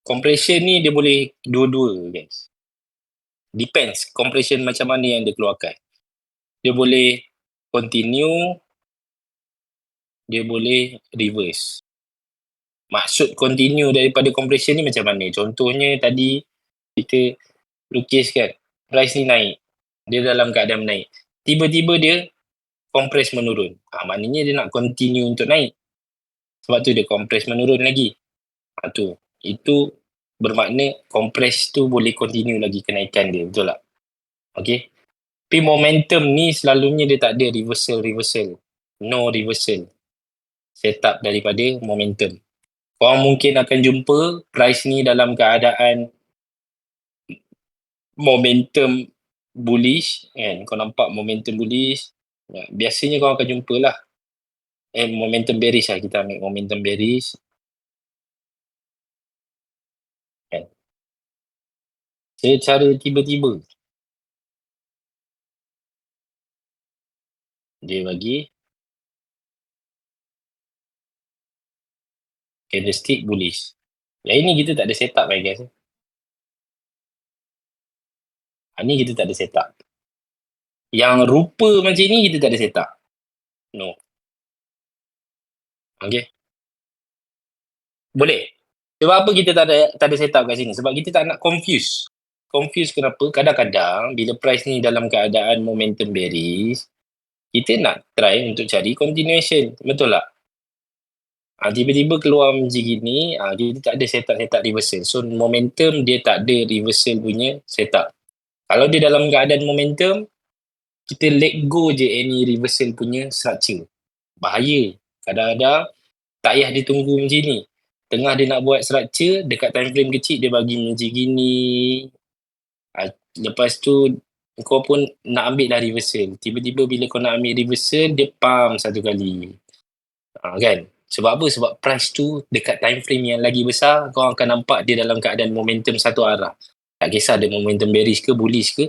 compression ni dia boleh dua-dua guys. Depends compression macam mana yang dia keluarkan. Dia boleh continue, dia boleh reverse. Maksud continue daripada compression ni macam mana? Contohnya tadi kita lukiskan price ni naik. Dia dalam keadaan naik. Tiba-tiba dia compress menurun. Maknanya dia nak continue untuk naik. Sebab tu dia compress menurun lagi. Tu. Itu bermakna compress tu boleh continue lagi kenaikan dia. Betul tak? Okay. Tapi momentum ni selalunya dia tak ada reversal. No reversal. Setup daripada momentum. Korang mungkin akan jumpa price ni dalam keadaan momentum bullish kan. Kau nampak momentum bullish. Biasanya kau akan jumpa lah. Momentum bearish lah. Kita ambil momentum bearish. Kan. Secara tiba-tiba. Dia bagi candlestick bullish. Yang ini kita tak ada setup I guess. Ni kita tak ada setup. Yang rupa macam ni kita tak ada setup. No. Okay. Boleh. Sebab apa kita tak ada setup kat sini? Sebab kita tak nak confuse. Confuse kenapa? Kadang-kadang bila price ni dalam keadaan momentum bearish, kita nak try untuk cari continuation. Betul tak? Tiba-tiba keluar macam gini, kita tak ada setup reversal. So momentum dia tak ada reversal punya setup. Kalau dia dalam keadaan momentum, kita let go je any reversal punya structure. Bahaya. Kadang-kadang tak payah dia tunggu macam ni. Tengah dia nak buat structure, dekat time frame kecil dia bagi macam gini. Lepas tu, kau pun nak ambil dah reversal. Tiba-tiba bila kau nak ambil reversal, dia pump satu kali. Kan? Sebab apa? Sebab price tu dekat time frame yang lagi besar, kau akan nampak dia dalam keadaan momentum satu arah. Tak kisah ada momentum bearish ke, bullish ke.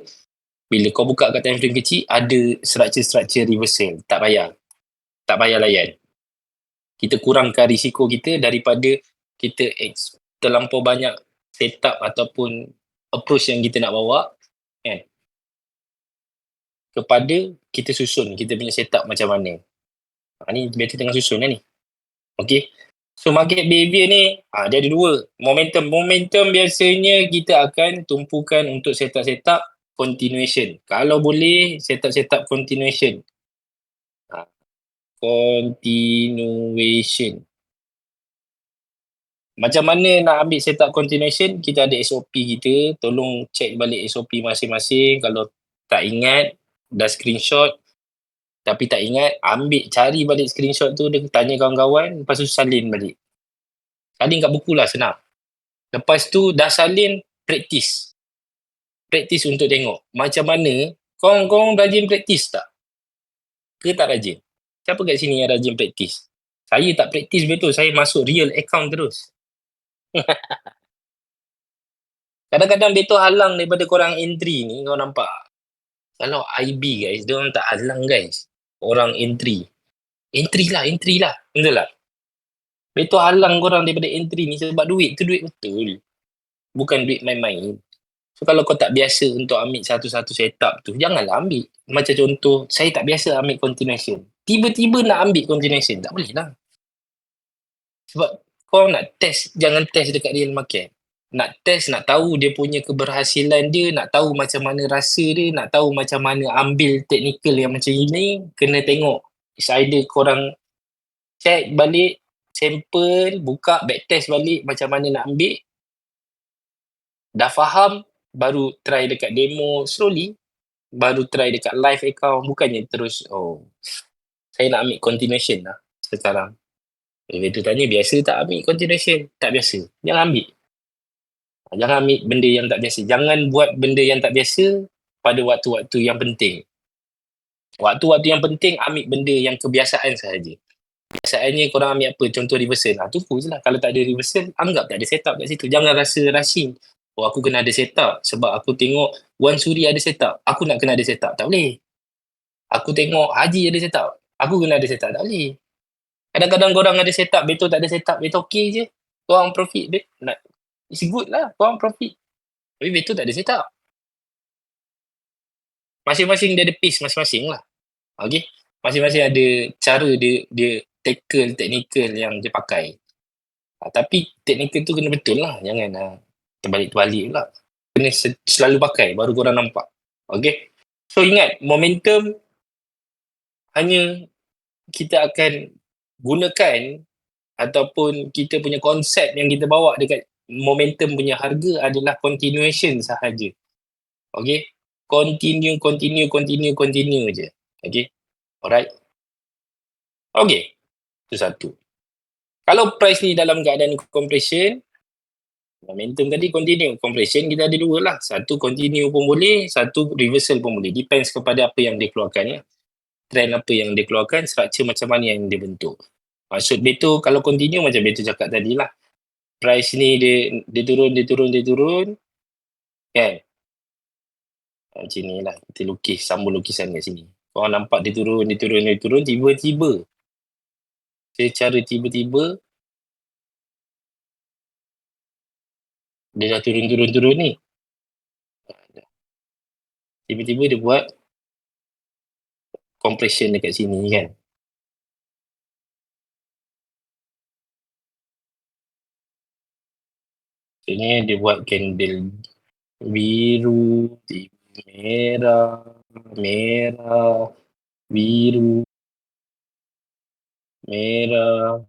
Bila kau buka kat time frame kecil, ada structure reversal. Tak payah. Tak payah layan. Kita kurangkan risiko kita daripada kita terlampau banyak setup ataupun approach yang kita nak bawa kan, kepada kita susun kita punya setup macam mana. Ni better tengah susun lah ni. Okay. So market behavior ni dia ada dua. Momentum biasanya kita akan tumpukan untuk setup continuation. Kalau boleh setup continuation. Continuation. Macam mana nak ambil setup continuation? Kita ada SOP kita. Tolong check balik SOP masing-masing. Kalau tak ingat, dah screenshot. Tapi tak ingat, cari balik screenshot tu. Dia tanya kawan-kawan. Lepas tu salin balik. Salin kat buku lah, senang. Lepas tu dah salin, practice. Practice untuk tengok. Macam mana, korang rajin practice tak? Ke tak rajin? Siapa kat sini yang rajin practice? Saya tak practice betul. Saya masuk real account terus. Kadang-kadang betul halang daripada korang entry ni, kau nampak. Kalau IB guys, dia orang tak halang guys. Orang entry. Entry lah. Betul tak? Betul halang korang daripada entry ni sebab duit tu duit betul. Bukan duit main-main. So kalau kau tak biasa untuk ambil satu-satu setup tu, janganlah ambil. Macam contoh, saya tak biasa ambil continuation. Tiba-tiba nak ambil continuation, tak boleh lah. Sebab kau nak test, jangan test dekat real market. Nak test, nak tahu dia punya keberhasilan dia, nak tahu macam mana rasa dia, nak tahu macam mana ambil technical yang macam ini, kena tengok. It's either korang check balik, sample, buka, backtest balik macam mana nak ambil. Dah faham, baru try dekat demo slowly, baru try dekat live account. Bukannya terus, saya nak ambil continuation lah sekarang. Dia tu tanya, biasa tak ambil continuation? Tak biasa. Jangan ambil. Jangan ambil benda yang tak biasa. Jangan buat benda yang tak biasa pada waktu-waktu yang penting. Waktu-waktu yang penting, ambil benda yang kebiasaan sahaja. Biasaannya korang ambil apa? Contoh reversal. Tunggu je lah. Kalau tak ada reversal, anggap tak ada setup kat situ. Jangan rasa rushing. Aku kena ada setup. Sebab aku tengok Wan Suri ada setup. Aku nak kena ada setup. Tak boleh. Aku tengok Haji ada setup. Aku kena ada setup. Tak boleh. Kadang-kadang korang ada setup, betul tak ada setup, betul okey je. Korang profit, it's good lah, korang profit. Tapi betul tak ada setup. Masing-masing dia ada pace masing-masing lah. Okay. Masing-masing ada cara dia tackle technical yang dia pakai. Tapi technical tu kena betul lah. Jangan terbalik-terbalik pula. Kena selalu pakai baru korang nampak. Okay. So ingat, momentum hanya kita akan gunakan ataupun kita punya konsep yang kita bawa dekat momentum punya harga adalah continuation sahaja. Okay. Continue je. Okay. Alright. Okay. Itu satu. Kalau price ni dalam keadaan compression, momentum tadi continue. Compression kita ada dua lah. Satu continue pun boleh, satu reversal pun boleh. Depends kepada apa yang dia keluarkan ya. Trend apa yang dia keluarkan, structure macam mana yang dia bentuk. Maksud Beto, kalau continue macam Beto cakap tadi lah. Price ni dia turun. Kan? Macam ni lah. Kita lukis, sambung lukisan kat sini. Korang nampak dia turun. Tiba-tiba. Secara tiba-tiba, dia dah turun ni. Tiba-tiba dia buat compression dekat sini kan. Maksudnya dia buat candle biru, merah, biru, merah.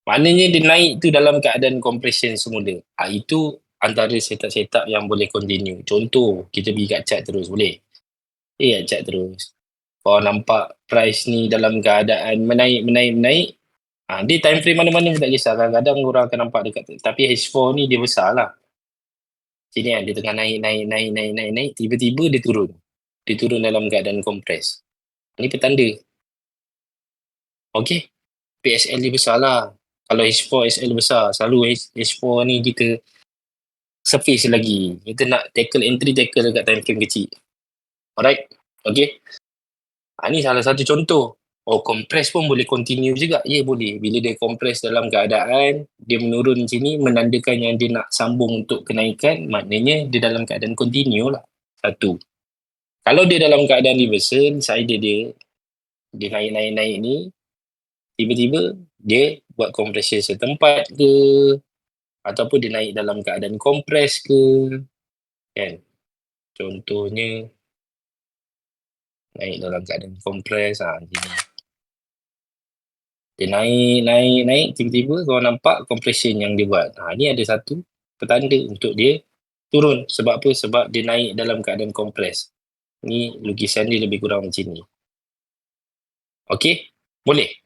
Maknanya dia naik tu dalam keadaan compression semula. Itu antara setup-setup yang boleh continue. Contoh, kita pergi kat chart terus boleh? Kat chart terus. Kalau nampak price ni dalam keadaan menaik. Dia time frame mana-mana pun tak kisah. Kadang-kadang orang akan nampak dekat. Tapi H4 ni dia besar lah. Sini dia tengah naik. Tiba-tiba dia turun. Dia turun dalam keadaan compress. Ni petanda. Okay. PSL dia besar lah. Kalau H4 SL besar, selalu H4 ni kita surface lagi. Kita nak tackle entry dekat time frame kecil. Alright. Okay. Ni salah satu contoh. Compress pun boleh continue juga. Ya, boleh. Bila dia compress dalam keadaan, dia menurun sini, menandakan yang dia nak sambung untuk kenaikan, maknanya dia dalam keadaan continue lah. Satu. Kalau dia dalam keadaan reversal, saya dia naik ni, tiba-tiba dia buat compression setempat ke, ataupun dia naik dalam keadaan compress ke, kan? Contohnya, naik dalam keadaan compress, gini. Dia naik, tiba-tiba kau nampak compression yang dia buat. Ni ada satu petanda untuk dia turun. Sebab apa? Sebab dia naik dalam keadaan compress. Ni lukisan dia lebih kurang macam ni. Okay? Boleh?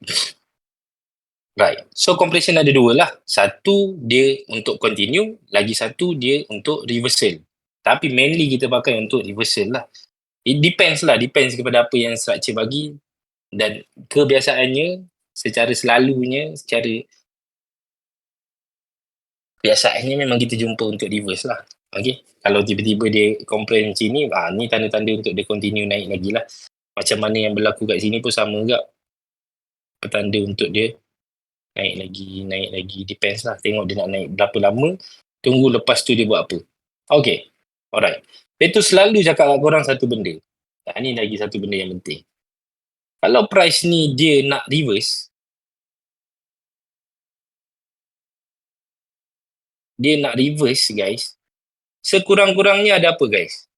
Right. So compression ada dua lah. Satu dia untuk continue, lagi satu dia untuk reversal. Tapi mainly kita pakai untuk reversal lah. It depends kepada apa yang structure bagi, dan kebiasaannya secara selalunya, biasanya memang kita jumpa untuk reverse lah. Okay. Kalau tiba-tiba dia compress macam ni, ni tanda-tanda untuk dia continue naik lagi lah. Macam mana yang berlaku kat sini pun sama juga. Petanda untuk dia naik lagi. Depends lah. Tengok dia nak naik berapa lama. Tunggu lepas tu dia buat apa. Okay. Alright. Itu selalu cakap kat korang satu benda. Ni lagi satu benda yang penting. Kalau price ni dia nak reverse, guys, sekurang-kurangnya ada apa guys?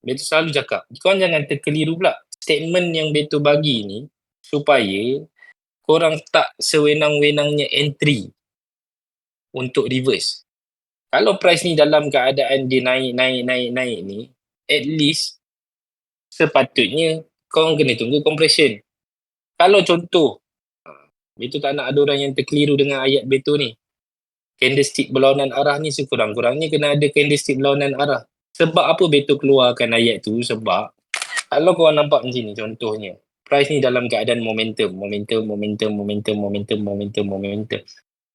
Beto selalu cakap, korang jangan terkeliru pula. Statement yang Beto bagi ni supaya korang tak sewenang-wenangnya entry untuk reverse. Kalau price ni dalam keadaan dia naik ni, at least sepatutnya korang kena tunggu compression. Kalau contoh, Beto tak nak ada orang yang terkeliru dengan ayat Beto ni. Candlestick berlawanan arah ni sekurang-kurangnya kena ada candlestick berlawanan arah. Sebab apa Beto keluarkan ayat tu? Sebab kalau korang nampak macam ni contohnya, price ni dalam keadaan momentum.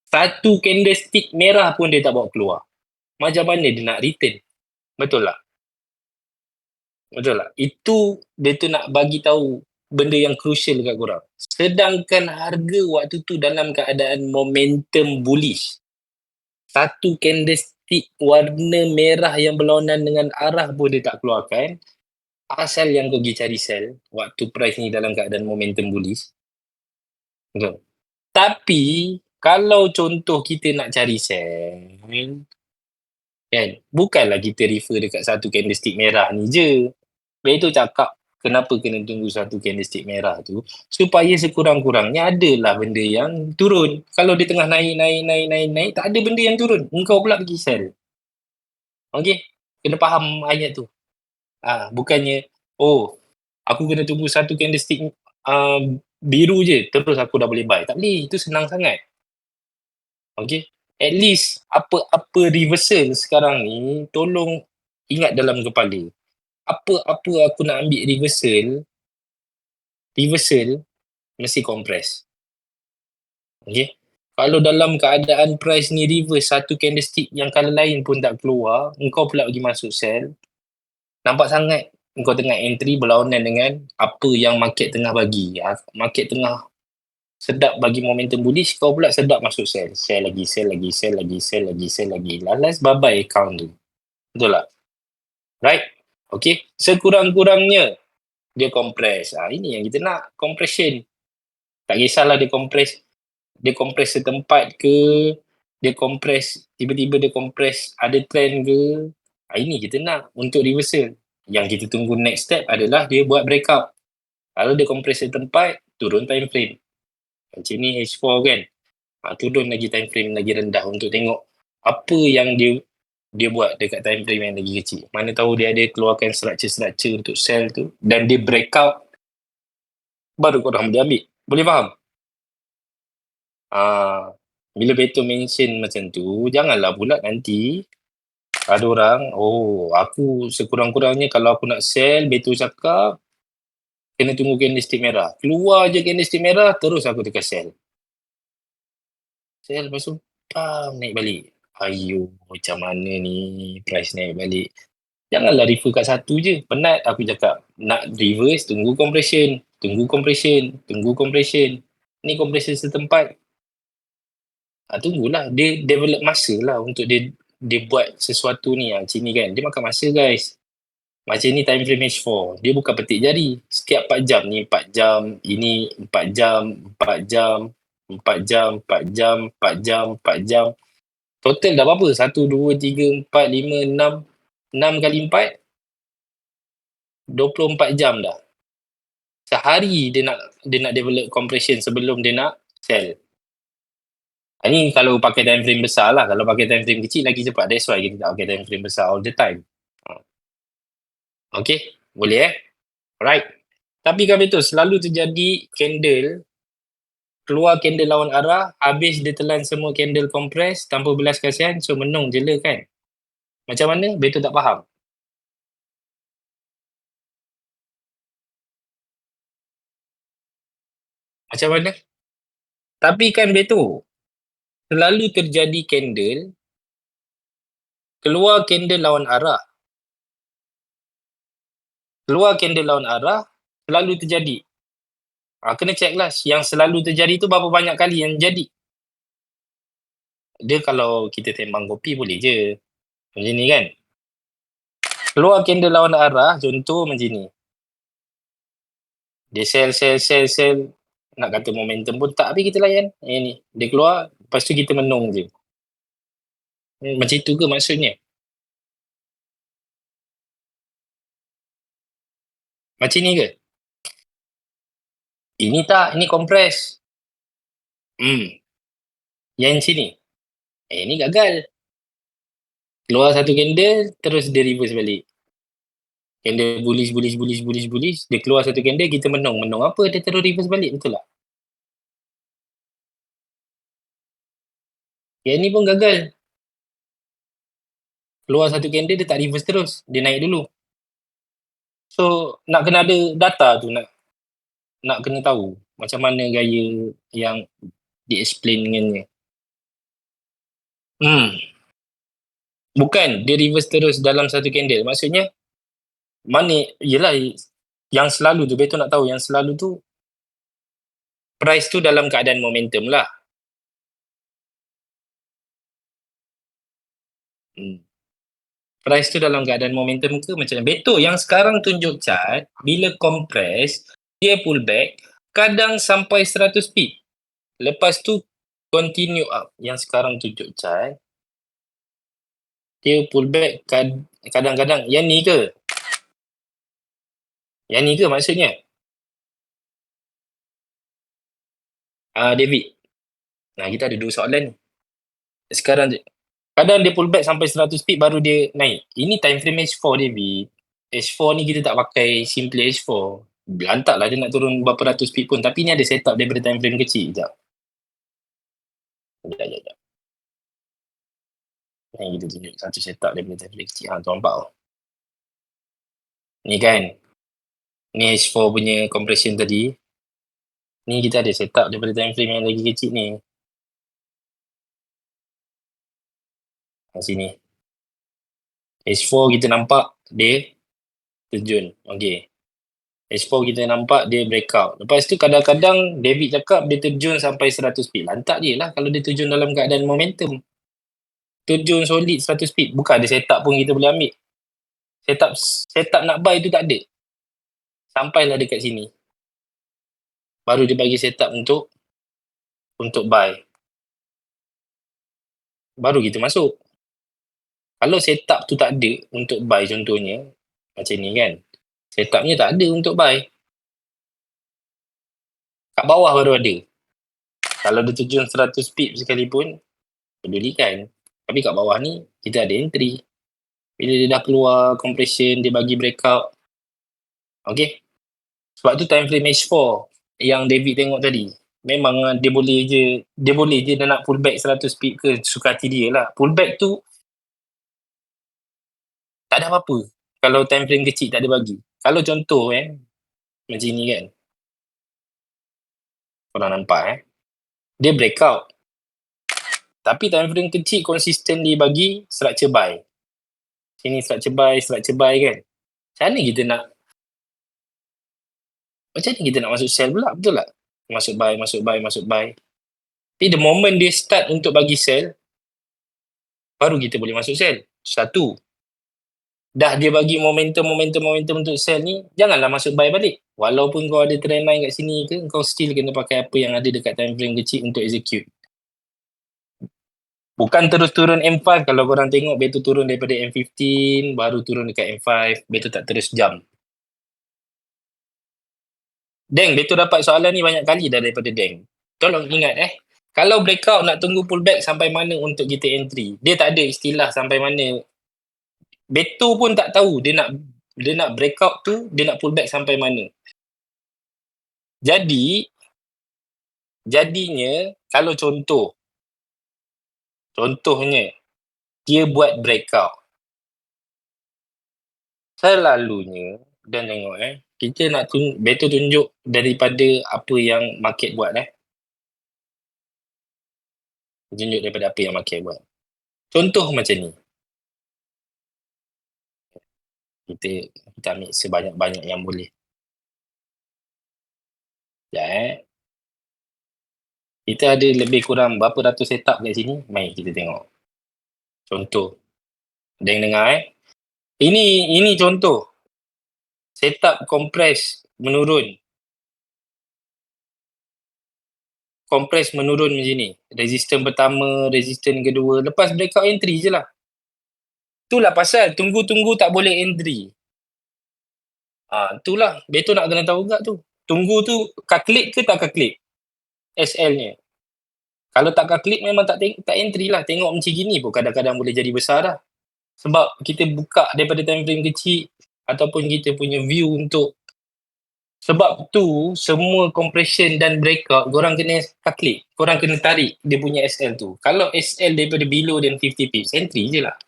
Satu candlestick merah pun dia tak bawa keluar. Macam mana dia nak return? Betul tak? Itu Beto nak bagi tahu benda yang crucial kat korang. Sedangkan harga waktu tu dalam keadaan momentum bullish. Satu warna merah yang berlawanan dengan arah pun dia tak keluarkan. Asal yang kau pergi cari sell waktu price ni dalam keadaan momentum bullish. Betul. Tapi kalau contoh kita nak cari sell, kan, bukanlah kita refer dekat satu candlestick merah ni je. Sebab itu cakap kenapa kena tunggu satu candlestick merah tu, supaya sekurang-kurangnya adalah benda yang turun. Kalau dia tengah naik, tak ada benda yang turun. Engkau pula pergi sell. Okey? Kena faham ayat tu. Bukannya, oh, aku kena tunggu satu candlestick biru je, terus aku dah boleh buy. Tak boleh, itu senang sangat. Okay? At least, apa-apa reversal sekarang ni, tolong ingat dalam kepala. Apa-apa aku nak ambil reversal mesti compress. Okay? Kalau dalam keadaan price ni reverse satu candlestick yang colour lain pun tak keluar, engkau pula pergi masuk sell, nampak sangat engkau tengah entry berlawanan dengan apa yang market tengah bagi. Market tengah sedap bagi momentum bullish, kau pula sedap masuk sell. Sell lagi. Last bye-bye account tu. Betul tak? Right? Okay? Sekurang-kurangnya dia compress. Ini yang kita nak. Compression. Tak kisahlah dia compress setempat ke, dia compress, tiba-tiba dia compress ada trend ke. Ini kita nak untuk reversal. Yang kita tunggu next step adalah dia buat breakout. Kalau dia compress setempat, turun time frame. Macam ni H4 kan. Turun lagi time frame lagi rendah untuk tengok apa yang dia buat dekat time frame yang lagi kecil. Mana tahu dia ada keluarkan structure untuk sell tu dan dia breakout, baru korang boleh ambil. Boleh faham? Bila Beto mention macam tu, janganlah pula nanti ada orang, aku sekurang-kurangnya kalau aku nak sell, Beto cakap kena tunggu candlestick merah. Keluar je candlestick merah, terus aku tekan sell. Sell lepas tu, naik balik. Ayuh, macam mana ni price naik balik. Janganlah refer kat satu je. Penat aku cakap. Nak reverse, tunggu compression. Ni compression setempat. Tunggulah. Dia develop masa lah untuk dia buat sesuatu ni. Macam ni kan. Dia makan masa guys. Macam ni time frame H4. Dia bukan petik jari. Setiap 4 jam ni 4 jam. Ini 4 jam, 4 jam, 4 jam, 4 jam, 4 jam, 4 jam. Total dah berapa? 1, 2, 3, 4, 5, 6. 6 kali 4. 24 jam dah. Sehari dia nak develop compression sebelum dia nak sell. Ini kalau pakai time frame besar lah. Kalau pakai time frame kecil lagi cepat. That's why kita tak pakai time frame besar all the time. Okay? Boleh Alright. Tapi kan betul, selalu terjadi candle, keluar candle lawan arah, habis dia telan semua candle compress tanpa belas kasihan, so menung je lah kan. Macam mana? Betul tak faham. Macam mana? Tapi kan betul, selalu terjadi candle, keluar candle lawan arah. Keluar candle lawan arah, selalu terjadi. Kena check lah, yang selalu terjadi tu berapa banyak kali yang jadi. Dia kalau kita tembang kopi boleh je. Macam ni kan. Keluar candle lawan arah, contoh macam ni. Dia sell. Nak kata momentum pun tak, tapi kita layan. Ni. Dia keluar, lepas tu kita menung je. Macam itu ke maksudnya? Macam ni ke? Ini tak, ini compress. Yang sini. Ini gagal. Keluar satu candle, terus dia reverse balik. Candle bullish. Dia keluar satu candle, kita menung. Menung apa? Dia terus reverse balik, betul tak? Yang ni pun gagal. Keluar satu candle, dia tak reverse terus. Dia naik dulu. So, nak kena ada data tu, nak kena tahu macam mana gaya yang di-explain dengannya. Bukan, dia reverse terus dalam satu candle. Maksudnya, yelah, yang selalu tu, betul nak tahu, yang selalu tu, price tu dalam keadaan momentum lah. Price tu dalam keadaan momentum ke macam mana? Betul, yang sekarang tunjuk chart, bila compress, dia pull back, kadang sampai 100 pip. Lepas tu continue up. Yang sekarang tunjuk chart, dia pull back kadang-kadang. Yang ni ke? Yang ni ke maksudnya? David. Nah, kita ada dua soalan ni. Sekarang kadang dia pull back sampai 100 pip baru dia naik. Ini time frame H4 David. H4 ni kita tak pakai simply H4. Lantak lah dia nak turun berapa ratus pip pun. Tapi ni ada setup daripada time frame kecil. Sekejap. Sekejap. Yang kita tunjuk satu setup daripada time frame kecil. Tu nampak tau. Ni kan. Ni H4 punya compression tadi. Ni kita ada setup daripada time frame yang lagi kecil ni. Sini. H4 kita nampak dia terjun. Okay. H4 kita nampak dia breakout. Lepas tu kadang-kadang David cakap dia terjun sampai 100 pip. Lantak je lah kalau dia terjun dalam keadaan momentum. Terjun solid 100 pip. Bukan ada setup pun kita boleh ambil. Setup nak buy tu tak ada. Sampailah dekat sini. Baru dia bagi setup untuk buy. Baru kita masuk. Kalau setup tu tak ada untuk buy contohnya, macam ni kan. Setupnya tak ada untuk buy. Kat bawah baru ada. Kalau dia terjun 100 pip sekalipun, pedulikan. Tapi kat bawah ni, kita ada entry. Bila dia dah keluar compression, dia bagi breakout. Okay. Sebab tu time frame H4 yang David tengok tadi. Memang dia boleh je dia nak pullback 100 pip ke suka hati dia lah. Pullback tu tak ada apa-apa. Kalau time frame kecil tak ada bagi. Kalau contoh macam ni kan. Korang nampak dia breakout. Tapi time frame kecil konsisten dia bagi structure buy. Sini structure buy kan. Macam mana kita nak masuk sell pula, betul tak? Masuk buy. Tapi the moment dia start untuk bagi sell, baru kita boleh masuk sell. Satu. Dah dia bagi momentum untuk sell ni, janganlah masuk buy balik. Walaupun kau ada trend line kat sini ke, kau still kena pakai apa yang ada dekat time frame kecil untuk execute. Bukan terus turun M5. Kalau korang tengok, betul turun daripada M15, baru turun dekat M5, betul tak terus jump. Deng, betul dapat soalan ni banyak kali dah daripada Deng. Tolong ingat kalau breakout nak tunggu pullback sampai mana untuk kita entry. Dia tak ada istilah sampai mana. Beto pun tak tahu dia nak breakout tu, dia nak pullback sampai mana. Jadinya kalau contohnya dia buat breakout. Selalunya dan tengok kita nak Beto tunjuk daripada apa yang market buat tunjuk daripada apa yang market buat. Contoh macam ni. Kita ambil sebanyak-banyak yang boleh. Kita ada lebih kurang berapa ratus setup kat sini. Mari kita tengok. Contoh. Ada yang dengar Ini contoh. Setup compress menurun. Compress menurun macam ni. Resistance pertama, resistance kedua. Lepas breakout entry je lah. Itulah pasal tunggu-tunggu tak boleh entry. Itulah. Beto nak kena tahu juga tu. Tunggu tu kaklik ke tak kaklik? SL-nya. Kalau tak kaklik memang tak entry lah. Tengok macam gini pun kadang-kadang boleh jadi besar dah. Sebab kita buka daripada time frame kecil ataupun kita punya view untuk sebab tu semua compression dan breakout korang kena calculate. Korang kena tarik dia punya SL tu. Kalau SL daripada below than 50 pips, entry je lah.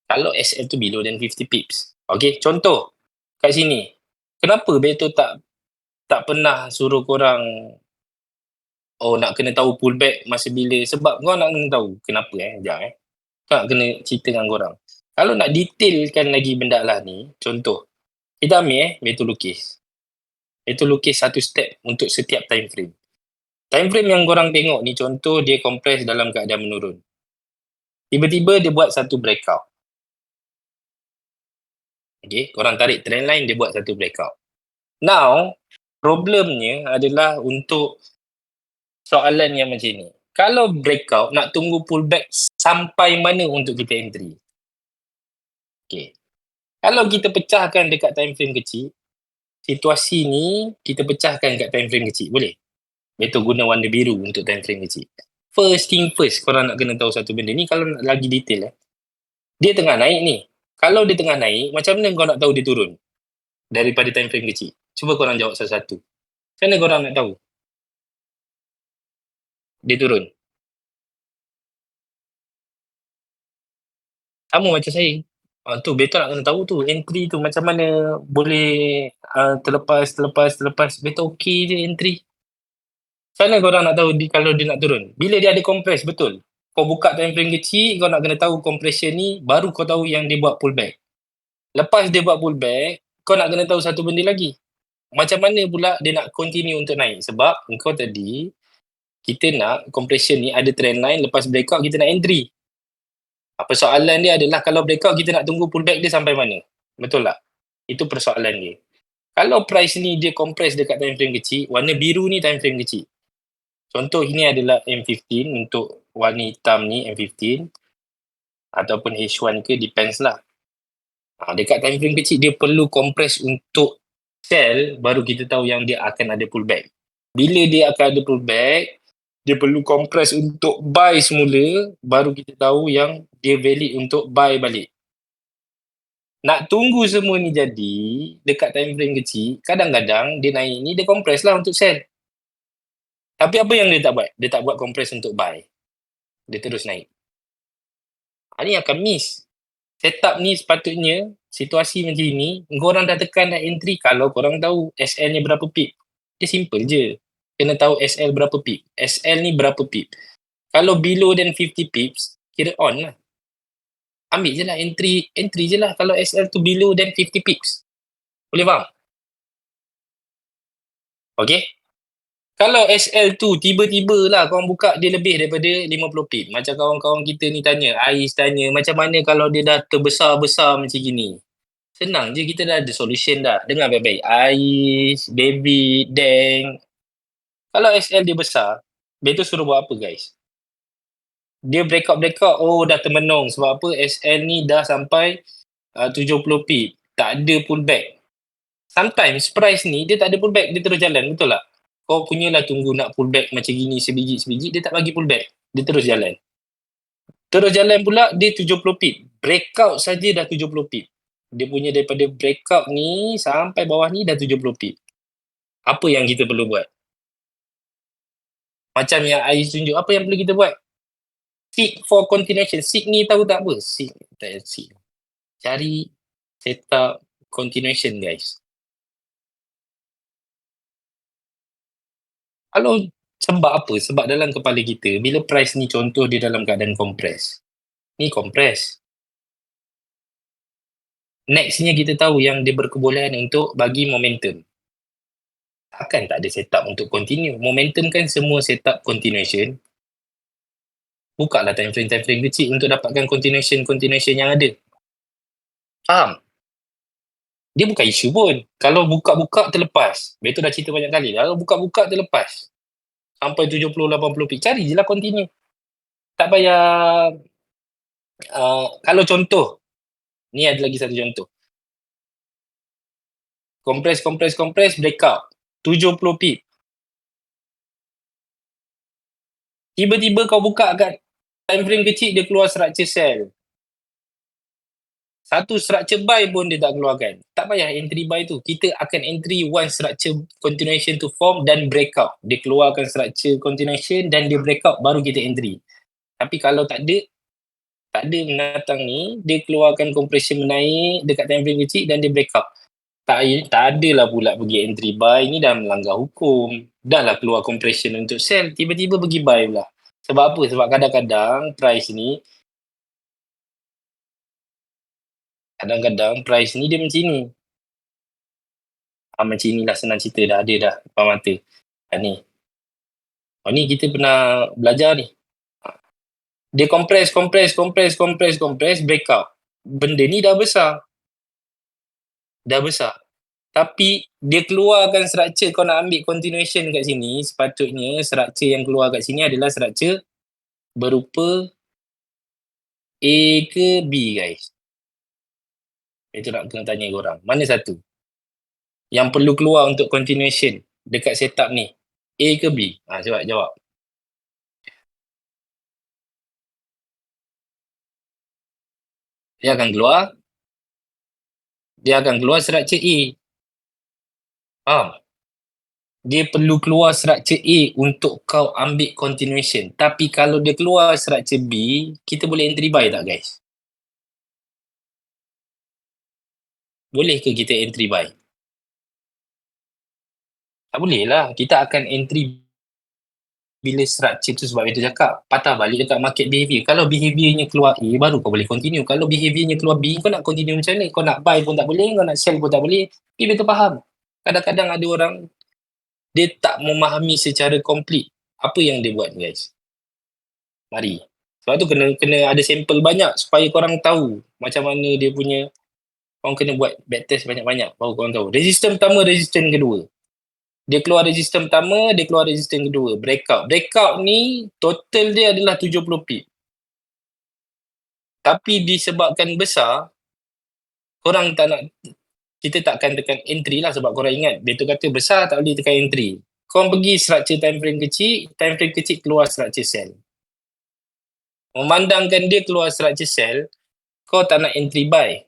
Kalau SL tu below than 50 pips. Okay, contoh kat sini. Kenapa Beto tak pernah suruh korang nak kena tahu pullback masa bila? Sebab korang nak kena tahu kenapa sekejap tak kena cerita dengan korang. Kalau nak detailkan lagi benda lah ni, contoh. Kita ambil Beto lukis. Beto lukis satu step untuk setiap time frame. Time frame yang korang tengok ni contoh dia compress dalam keadaan menurun. Tiba-tiba dia buat satu breakout. Okay, korang tarik trend line, dia buat satu breakout. Now, problemnya adalah untuk soalan yang macam ni. Kalau breakout, nak tunggu pullback sampai mana untuk kita entry? Okay. Kalau kita pecahkan dekat time frame kecil, situasi ni kita pecahkan dekat time frame kecil, boleh? Betul guna warna biru untuk time frame kecil. First thing first, korang nak kena tahu satu benda ni, kalau nak lagi detail dia tengah naik ni. Kalau dia tengah naik, macam mana kau nak tahu dia turun? Daripada time frame kecil. Cuba korang jawab satu-satu. Macam mana korang nak tahu dia turun? Sama macam saya. Tu betul nak kena tahu tu. Entry tu macam mana boleh terlepas. Betul okey je entry. Macam mana korang nak tahu kalau dia nak turun? Bila dia ada compress, betul. Kau buka time frame kecil, kau nak kena tahu compression ni, baru kau tahu yang dia buat pullback. Lepas dia buat pullback, kau nak kena tahu satu benda lagi. Macam mana pula dia nak continue untuk naik? Sebab kau tadi, kita nak compression ni ada trend line, lepas breakout kita nak entry. Persoalan dia adalah kalau breakout kita nak tunggu pullback dia sampai mana? Betul tak? Itu persoalan dia. Kalau price ni dia compress dekat time frame kecil, warna biru ni time frame kecil. Contoh ini adalah M15 untuk warna hitam ni M15 ataupun H1 ke, depends lah. Dekat time frame kecil dia perlu compress untuk sell, baru kita tahu yang dia akan ada pullback. Bila dia akan ada pullback, dia perlu compress untuk buy semula, baru kita tahu yang dia valid untuk buy balik. Nak tunggu semua ni jadi dekat time frame kecil, kadang-kadang dia naik ni dia compress lah untuk sell. Tapi apa yang dia tak buat? Dia tak buat compress untuk buy. Dia terus naik. Ni akan miss. Setup ni sepatutnya situasi macam ni, korang dah tekan dah entry kalau korang tahu SL ni berapa pip. Dia simple je. Kena tahu SL berapa pip. SL ni berapa pip. Kalau below than 50 pips, kira on lah. Ambil je lah entry je lah kalau SL tu below than 50 pips. Boleh faham? Okay? Kalau SL tu tiba-tiba lah korang buka dia lebih daripada 50 pip. Macam kawan-kawan kita ni tanya, Ais tanya, macam mana kalau dia dah terbesar-besar macam gini? Senang je, kita dah ada solution dah. Dengar baik-baik. Ais, Baby, Deng. Kalau SL dia besar, dia tu suruh buat apa guys? Dia breakout, dah termenung. Sebab apa? SL ni dah sampai 70 pip. Tak ada pullback. Sometimes price ni dia tak ada pullback, dia terus jalan, betul tak? Kau punyalah tunggu nak pullback macam gini sebiji-sebiji, dia tak bagi pullback. Dia terus jalan. Terus jalan pula, dia 70 pip. Breakout saja dah 70 pip. Dia punya daripada breakout ni sampai bawah ni dah 70 pip. Apa yang kita perlu buat? Macam yang Ais tunjuk, apa yang perlu kita buat? Seek for continuation. Seek ni tahu tak apa? Seek. Cari setup continuation guys. Kalau sebab apa? Sebab dalam kepala kita, bila price ni contoh dia dalam keadaan compress. Ni compress. Nextnya kita tahu yang dia berkebolehan untuk bagi momentum. Akan tak ada setup untuk continue. Momentum kan semua setup continuation. Bukalah time frame kecil untuk dapatkan continuation yang ada. Faham? Dia bukan isu pun. Kalau buka-buka terlepas. Betul dah cerita banyak kali. Kalau buka-buka terlepas. Sampai 70-80 pip. Cari je lah continue. Tak payah... kalau contoh. Ni ada lagi satu contoh. Compress, breakout. 70 pip. Tiba-tiba kau buka kat time frame kecil, dia keluar structure sell. Satu structure buy pun dia tak keluarkan. Tak payah entry buy tu. Kita akan entry one structure continuation to form dan breakout. Dia keluarkan structure continuation dan dia breakout, baru kita entry. Tapi kalau tak ada menatang ni, dia keluarkan compression menaik dekat time frame kecil dan dia breakout. Tak adalah pula pergi entry buy, ni dah melanggar hukum. Dah lah keluar compression untuk sell, tiba-tiba pergi buy pula. Sebab apa? Sebab kadang-kadang price ni dia macam ni. Macam inilah senang cerita dah ada dah depan mata. Ni. Ni kita pernah belajar ni. Dia compress, breakout. Benda ni dah besar. Tapi dia keluarkan structure, kau nak ambil continuation kat sini, sepatutnya structure yang keluar kat sini adalah structure berupa A ke B, guys. Itu nak kena tanya korang. Mana satu yang perlu keluar untuk continuation dekat setup ni? A ke B? Jawab. Dia akan keluar structure A. Faham? Dia perlu keluar structure A untuk kau ambil continuation. Tapi kalau dia keluar structure B, kita boleh entry buy tak, guys? Boleh ke kita entry buy? Tak boleh lah. Kita akan entry bila structure tu, sebab itu cakap patah balik dekat market behavior. Kalau behaviornya keluar A, baru kau boleh continue. Kalau behaviornya keluar B, kau nak continue macam mana? Kau nak buy pun tak boleh, kau nak sell pun tak boleh. Dia betul faham. Kadang-kadang ada orang, dia tak memahami secara komplit apa yang dia buat, guys. Mari. Sebab tu kena ada sampel banyak supaya korang tahu macam mana dia punya. Korang kena buat backtest banyak-banyak baru korang tahu. Resistance pertama, resistance kedua. Dia keluar resistance pertama, dia keluar resistance kedua. Breakout ni total dia adalah 70 pip. Tapi disebabkan besar, korang tak nak, kita takkan tekan entry lah, sebab korang ingat Beto kata besar tak boleh tekan entry. Korang pergi structure time frame kecil keluar structure sell. Memandangkan dia keluar structure sell, kau tak nak entry buy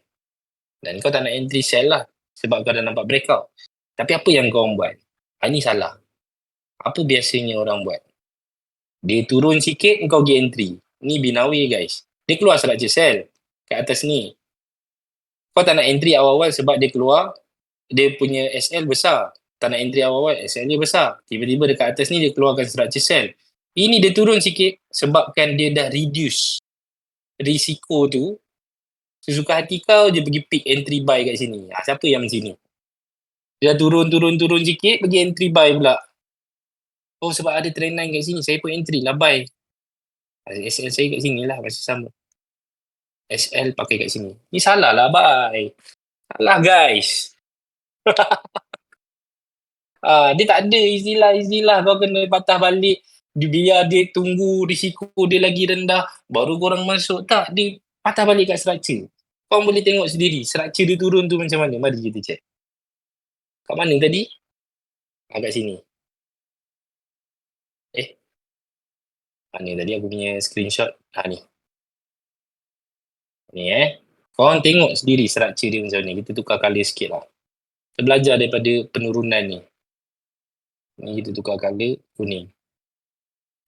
dan kau tak nak entry sell lah, sebab kau dah nampak breakout. Tapi apa yang kau buat? Ini salah. Apa biasanya orang buat? Dia turun sikit, kau pergi entry. Ni binawi, guys. Dia keluar structure sell kat atas ni. Kau tak nak entry awal-awal sebab dia keluar, dia punya SL besar. Tak nak entry awal-awal, SL dia besar. Tiba-tiba dekat atas ni dia keluarkan structure sell. Ini dia turun sikit sebabkan dia dah reduce risiko tu. Sesuka hati kau je pergi pick entry buy kat sini. Siapa yang macam ni? Dia turun sikit, pergi entry buy pula. Oh, sebab ada trend line kat sini, saya pun entry lah buy. SL saya kat sini lah, masih sama. SL pakai kat sini. Ni salah lah, buy. Salah, guys. Dia tak ada istilah kau kena patah balik. Biar dia tunggu risiko dia lagi rendah, baru korang masuk. Tak, dia patah balik kat structure. Kau boleh tengok sendiri, structure dia turun tu macam mana. Mari kita check. Kat mana tadi? Kat sini. Mana tadi aku punya screenshot? Ni. Ni korang tengok sendiri structure dia macam ni. Kita tukar colour sikit lah. Kita belajar daripada penurunan ni. Ni kita tukar colour kuning.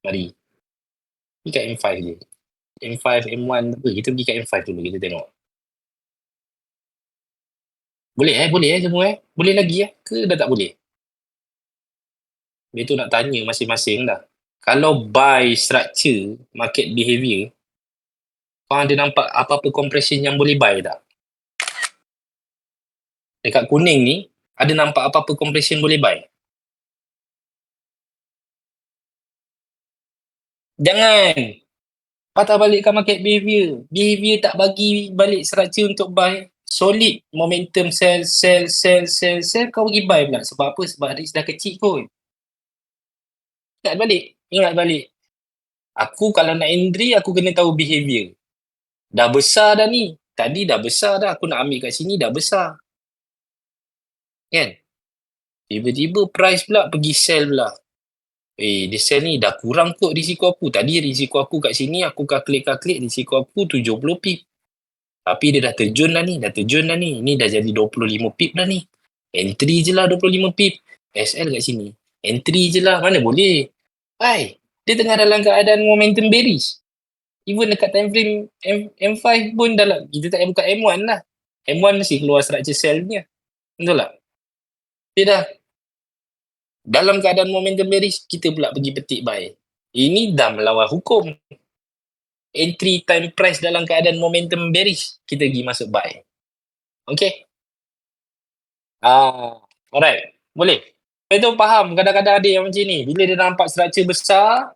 Mari. Ni kat M5 je. M5, M1 apa? Kita pergi kat M5 dulu, kita tengok. Boleh semua Boleh lagi ke dah tak boleh? Dia tu nak tanya masing-masing dah. Kalau buy structure, market behavior, korang ada nampak apa-apa compression yang boleh buy tak? Dekat kuning ni, ada nampak apa-apa compression boleh buy? Jangan. Patah balikkan market behavior. Behavior tak bagi balik structure untuk buy. Solid momentum sell. Kau pergi buy pula. Sebab apa? Sebab risk dah kecil kot. Ingat balik. Aku kalau nak entry, aku kena tahu behavior. Dah besar dah ni. Tadi dah besar dah. Aku nak ambil kat sini dah besar. Kan? Tiba-tiba price pula pergi sell pula. Dia sell ni dah kurang kot risiko aku. Tadi risiko aku kat sini, aku calculate risiko aku 70 pip. Tapi dia dah terjun dah ni. Ni dah jadi 25 pip dah ni. Entry je lah 25 pip. SL kat sini. Entry je lah. Mana boleh. Dia tengah dalam keadaan momentum bearish. Even dekat time frame M5 pun dalam. Kita tak buka M1 lah. M1 mesti keluar structure sell ni. Betul tak? Dia dah dalam keadaan momentum bearish, kita pula pergi petik buy. Ini dah melawan hukum. Entry time price dalam keadaan momentum bearish, kita pergi masuk buy. Okay? Alright. Boleh? Betul faham. Kadang-kadang ada yang macam ni. Bila dia nampak structure besar,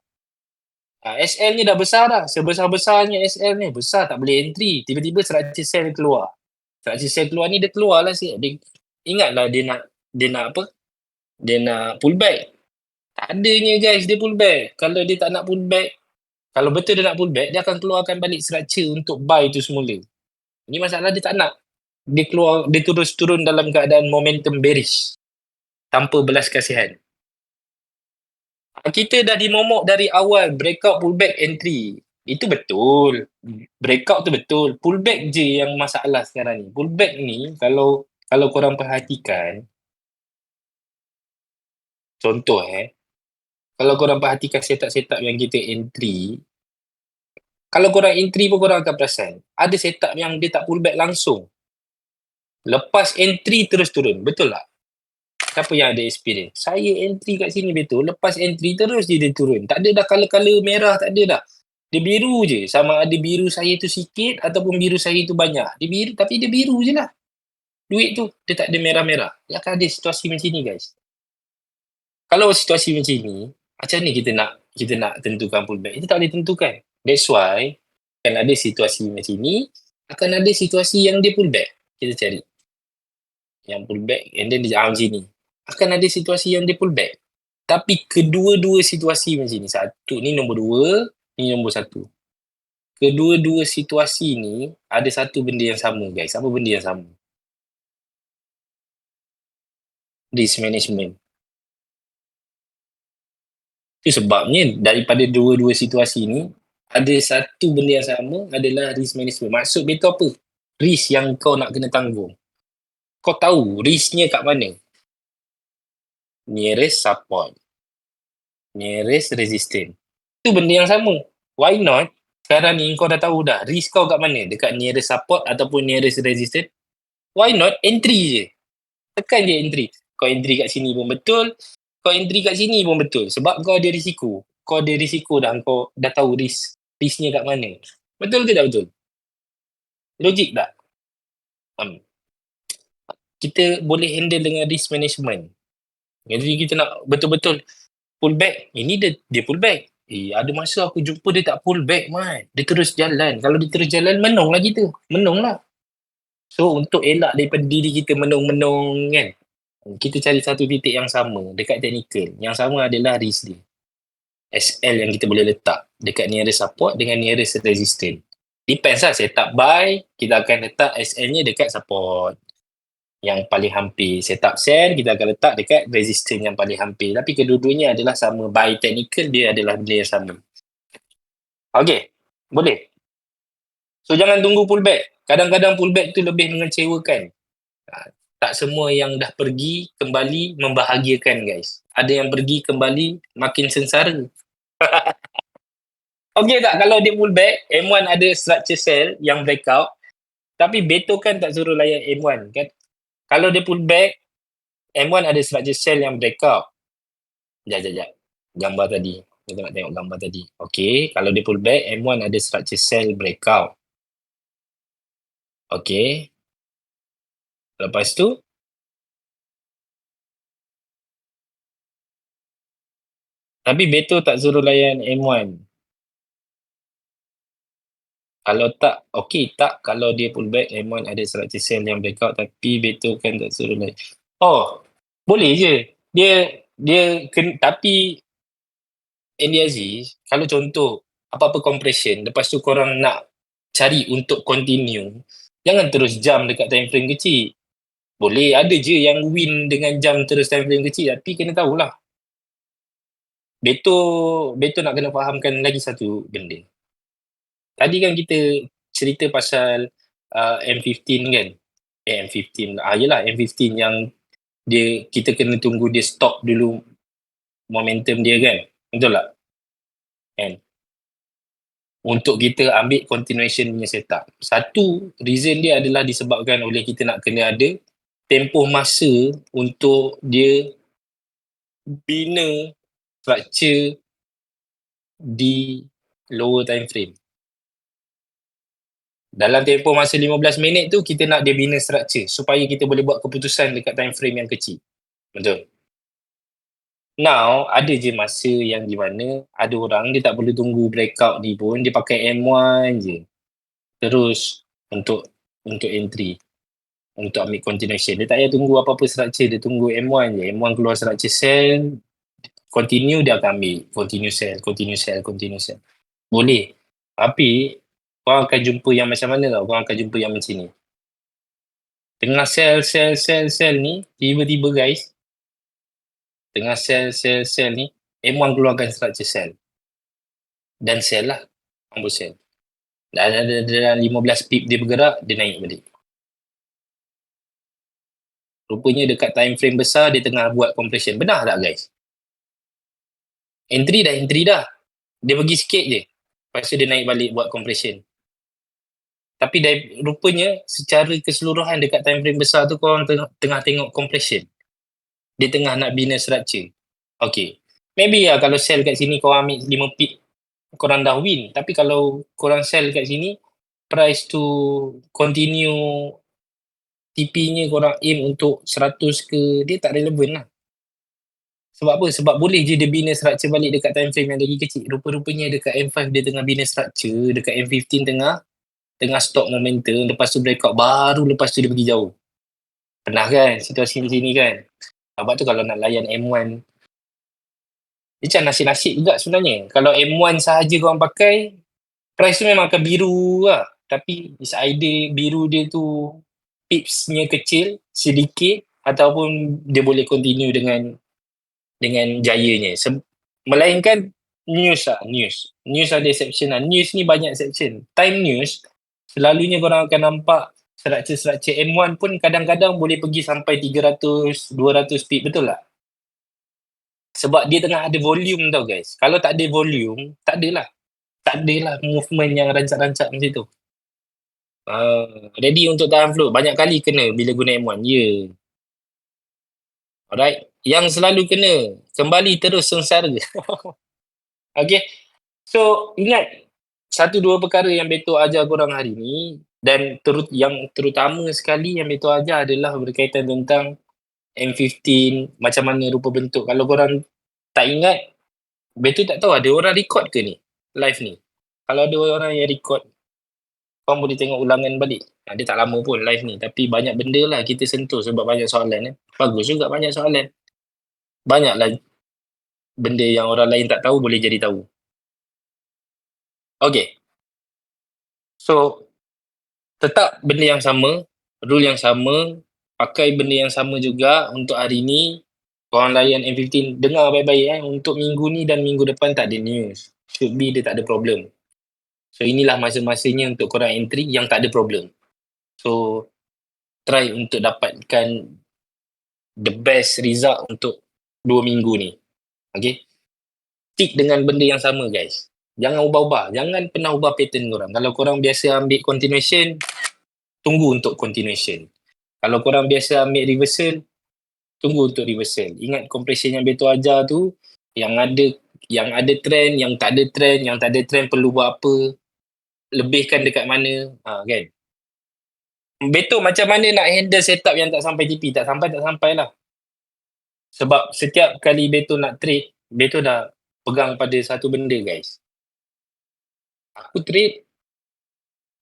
SL ni dah besar dah. Sebesar-besarnya SL ni. Besar tak boleh entry. Tiba-tiba structure cell keluar. Structure cell keluar ni dia keluar lah. Ingatlah dia nak apa? Dia nak pullback. Tak adanya guys dia pullback. Kalau dia tak nak pullback, kalau betul dia nak pullback, dia akan keluarkan balik structure untuk buy tu semula. Ni masalah dia tak nak. Dia terus turun dalam keadaan momentum bearish. Tanpa belas kasihan. Kita dah dimomok dari awal breakout pullback entry. Itu betul. Breakout tu betul. Pullback je yang masalah sekarang ni. Pullback ni kalau korang perhatikan, contoh kalau korang perhatikan setup-setup yang kita entry, kalau korang entry pun korang akan perasan, ada setup yang dia tak pullback langsung. Lepas entry terus turun. Betul tak? Siapa yang ada experience? Saya entry kat sini betul. Lepas entry terus dia turun. Tak ada dah color-color merah, tak ada dah. Dia biru je. Sama ada biru saya tu sikit ataupun biru saya tu banyak. Dia biru, tapi dia biru je lah. Duit tu, dia tak ada merah-merah. Ya kan ada situasi macam ni guys. Kalau situasi macam ni, macam ni kita nak tentukan pullback? Kita tak boleh tentukan. That's why, akan ada situasi macam ni, akan ada situasi yang dia pullback. Kita cari. Yang pullback, and then dia macam ni. Akan ada situasi yang dia pullback. Tapi kedua-dua situasi macam ni. Satu, ni nombor 2, ni nombor 1. Kedua-dua situasi ni ada satu benda yang sama guys. Apa benda yang sama? Risk management. Itu sebabnya daripada dua-dua situasi ni ada satu benda yang sama adalah risk management. Maksud betul apa? Risk yang kau nak kena tanggung. Kau tahu risknya kat mana? Nearest support. Nearest resistance. Itu benda yang sama. Why not? Sekarang ni kau dah tahu dah risk kau kat mana? Dekat nearest support ataupun nearest resistance. Why not? Entry je. Tekan je entry. Kau entry kat sini pun betul. Kau entry kat sini pun betul. Sebab kau ada risiko. Kau ada risiko dah. Kau dah tahu risknya kat mana. Betul ke tak betul? Logik tak? Kita boleh handle dengan risk management. Jadi kita nak betul-betul pullback. Ini dia pullback. Ada masa aku jumpa dia tak pullback, man. Dia terus jalan. Kalau dia terus jalan, menung lah kita. Menung lah. So, untuk elak daripada diri kita menung-menung kan, kita cari satu titik yang sama dekat technical. Yang sama adalah risk dia. SL yang kita boleh letak dekat nearest support dengan nearest resistance. Depends lah, setup buy, kita akan letak SL-nya dekat support yang paling hampir. Setup sell, kita akan letak dekat resistance yang paling hampir. Tapi kedua-duanya adalah sama. Buy technical, dia adalah benda yang sama. Okay, boleh? So, jangan tunggu pullback. Kadang-kadang pullback tu lebih mengecewakan. Tak semua yang dah pergi kembali membahagiakan guys. Ada yang pergi kembali makin sengsara. Okey tak kalau dia pullback, M1 ada structure cell yang breakout, tapi Beto kan tak suruh layan M1 kan. Kalau dia pullback, M1 ada structure cell yang breakout. Sekejap. Gambar tadi. Kita nak tengok gambar tadi. Okey, kalau dia pullback, M1 ada structure cell breakout. Okey. Lepas tu, tapi Beto tak suruh layan M1. Kalau tak, okey tak kalau dia pullback, M1 ada structure cell yang breakout tapi Beto kan tak suruh layan. Oh, boleh je. Tapi Andy Aziz, kalau contoh apa-apa compression, lepas tu korang nak cari untuk continue, jangan terus jam dekat time frame kecil. Boleh, ada je yang win dengan jam terus time frame kecil, tapi kena tahulah. Beto nak kena fahamkan lagi satu benda. Tadi kan kita cerita pasal M15 kan? M15 yelah M15 yang kita kena tunggu dia stop dulu momentum dia kan? Betul tak? Kan? Untuk kita ambil continuation punya setup. Satu reason dia adalah disebabkan oleh kita nak kena ada tempoh masa untuk dia bina structure di lower time frame. Dalam tempoh masa 15 minit tu kita nak dia bina structure supaya kita boleh buat keputusan dekat time frame yang kecil. Betul? Now, ada je masa yang di mana ada orang dia tak perlu tunggu breakout ni pun, dia pakai M1 je. Terus untuk entry, untuk ambil continuation. Dia tak payah tunggu apa-apa structure, dia tunggu M1 je. M1 keluar structure sell, continue dia akan ambil. Continue sell, continue sell, continue sell. Boleh. Tapi, korang akan jumpa yang macam mana tau? Korang akan jumpa yang macam ni. Tengah sell ni, tiba-tiba guys, tengah sell ni, M1 keluarkan structure sell. Dan sell lah. Ambil sell. Dan ada 15 pip dia bergerak, dia naik balik. Rupanya dekat time frame besar, dia tengah buat compression. Benar tak guys? Entry dah. Dia pergi sikit je. Lepas tu dia naik balik buat compression. Tapi rupanya secara keseluruhan dekat time frame besar tu korang tengah tengok compression. Dia tengah nak bina structure. Okay. Maybe lah kalau sell kat sini korang ambil 5 pip, korang dah win. Tapi kalau korang sell kat sini, price to continue TP-nya korang aim untuk 100 ke, dia tak relevan lah. Sebab apa? Sebab boleh je dia bina structure balik dekat time frame yang lagi kecil. Rupa-rupanya dekat M5 dia tengah bina structure, dekat M15 tengah stop momentum, lepas tu breakout, baru lepas tu dia pergi jauh. Pernah kan situasi di sini kan? Sebab tu kalau nak layan M1, dia macam nasib-nasib juga sebenarnya. Kalau M1 sahaja korang pakai, price tu memang akan biru lah. Tapi it's either biru dia tu pipsnya kecil, sedikit, ataupun dia boleh continue dengan jayanya. Melainkan news lah, news. News ada exception lah. News ni banyak exception. Time news, selalunya korang akan nampak structure M1 pun kadang-kadang boleh pergi sampai 300, 200 pip, betul tak? Sebab dia tengah ada volume tau guys. Kalau tak ada volume, tak adalah movement yang rancak-rancak macam tu. Ready untuk tahan float. Banyak kali kena bila guna M1. Ya. Alright. Yang selalu kena, kembali terus sengsara. Okay. So, ingat satu dua perkara yang Beto ajar korang hari ni, dan yang terutama sekali yang Beto ajar adalah berkaitan tentang M15, macam mana rupa bentuk. Kalau korang tak ingat, Beto tak tahu ada orang record ke ni, live ni. Kalau ada orang yang record, korang boleh tengok ulangan balik. Dia tak lama pun live ni, tapi banyak benda lah kita sentuh sebab banyak soalan. Bagus juga banyak soalan. Banyaklah benda yang orang lain tak tahu boleh jadi tahu. Okay. So, tetap benda yang sama, rule yang sama, pakai benda yang sama juga untuk hari ni. Korang layan M15, dengar baik-baik untuk minggu ni dan minggu depan tak ada news. Should be dia tak ada problem. So inilah masa-masanya untuk korang entry yang tak ada problem. So try untuk dapatkan the best result untuk 2 minggu ni. Okay. Stick dengan benda yang sama guys. Jangan ubah-ubah. Jangan pernah ubah pattern korang. Kalau korang biasa ambil continuation, tunggu untuk continuation. Kalau korang biasa ambil reversal, tunggu untuk reversal. Ingat compression yang Beto ajar tu, yang ada trend, yang tak ada trend perlu buat apa, lebihkan dekat mana, kan. Beto macam mana nak handle setup yang tak sampai TP? Tak sampai lah. Sebab setiap kali Beto nak trade, Beto dah pegang pada satu benda guys. Aku trade,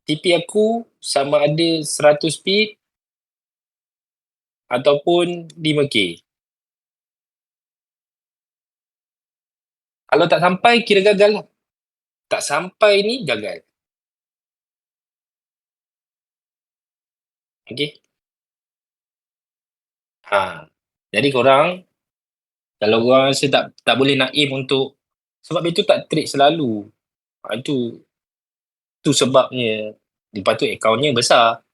TP aku sama ada 100 pip ataupun 5K. Kalau tak sampai, kira gagal lah. Tak sampai ni, gagal. Okay. Jadi korang, kalau korang rasa tak boleh nak aim untuk, sebab itu tak trade selalu. Itu sebabnya. Lepas tu accountnya besar.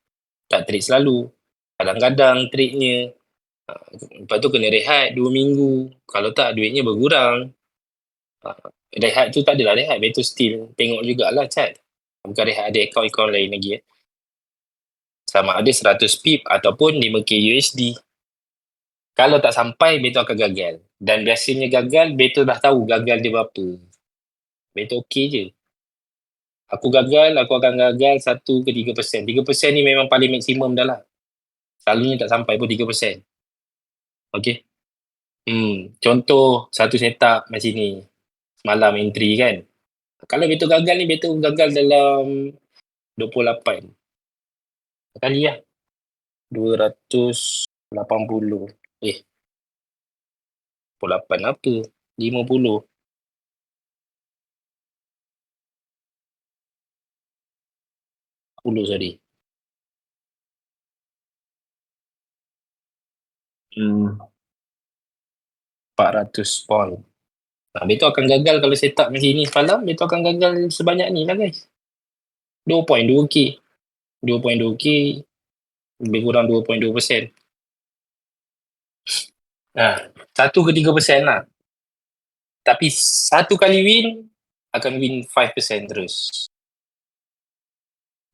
Tak trade selalu. Kadang-kadang trade-nya. Lepas tu kena rehat 2 minggu. Kalau tak, duitnya berkurang. Rehat tu tak adalah rehat. Betul still tengok jugalah chat. Bukan rehat ada account lain lagi. Sama ada 100 pip ataupun 5K USD. Kalau tak sampai, Beto akan gagal. Dan biasanya gagal, Beto dah tahu gagal dia berapa. Beto okey je. Aku akan gagal 1 ke 3%. 3% ni memang paling maksimum dah lah. Selalunya tak sampai pun 3%. Okay. Contoh satu setup macam ni. Semalam entry kan. Kalau betul gagal ni, betul gagal dalam 28 kali lah. 280. 28 apa? 50. 10 sorry. 400 pound. Betul akan gagal kalau setup macam ni semalam. Betul akan gagal sebanyak ni lah guys. 2.2k. 2.2k lebih kurang 2.2%. 1 ke 3% lah. Tapi satu kali win akan win 5% terus.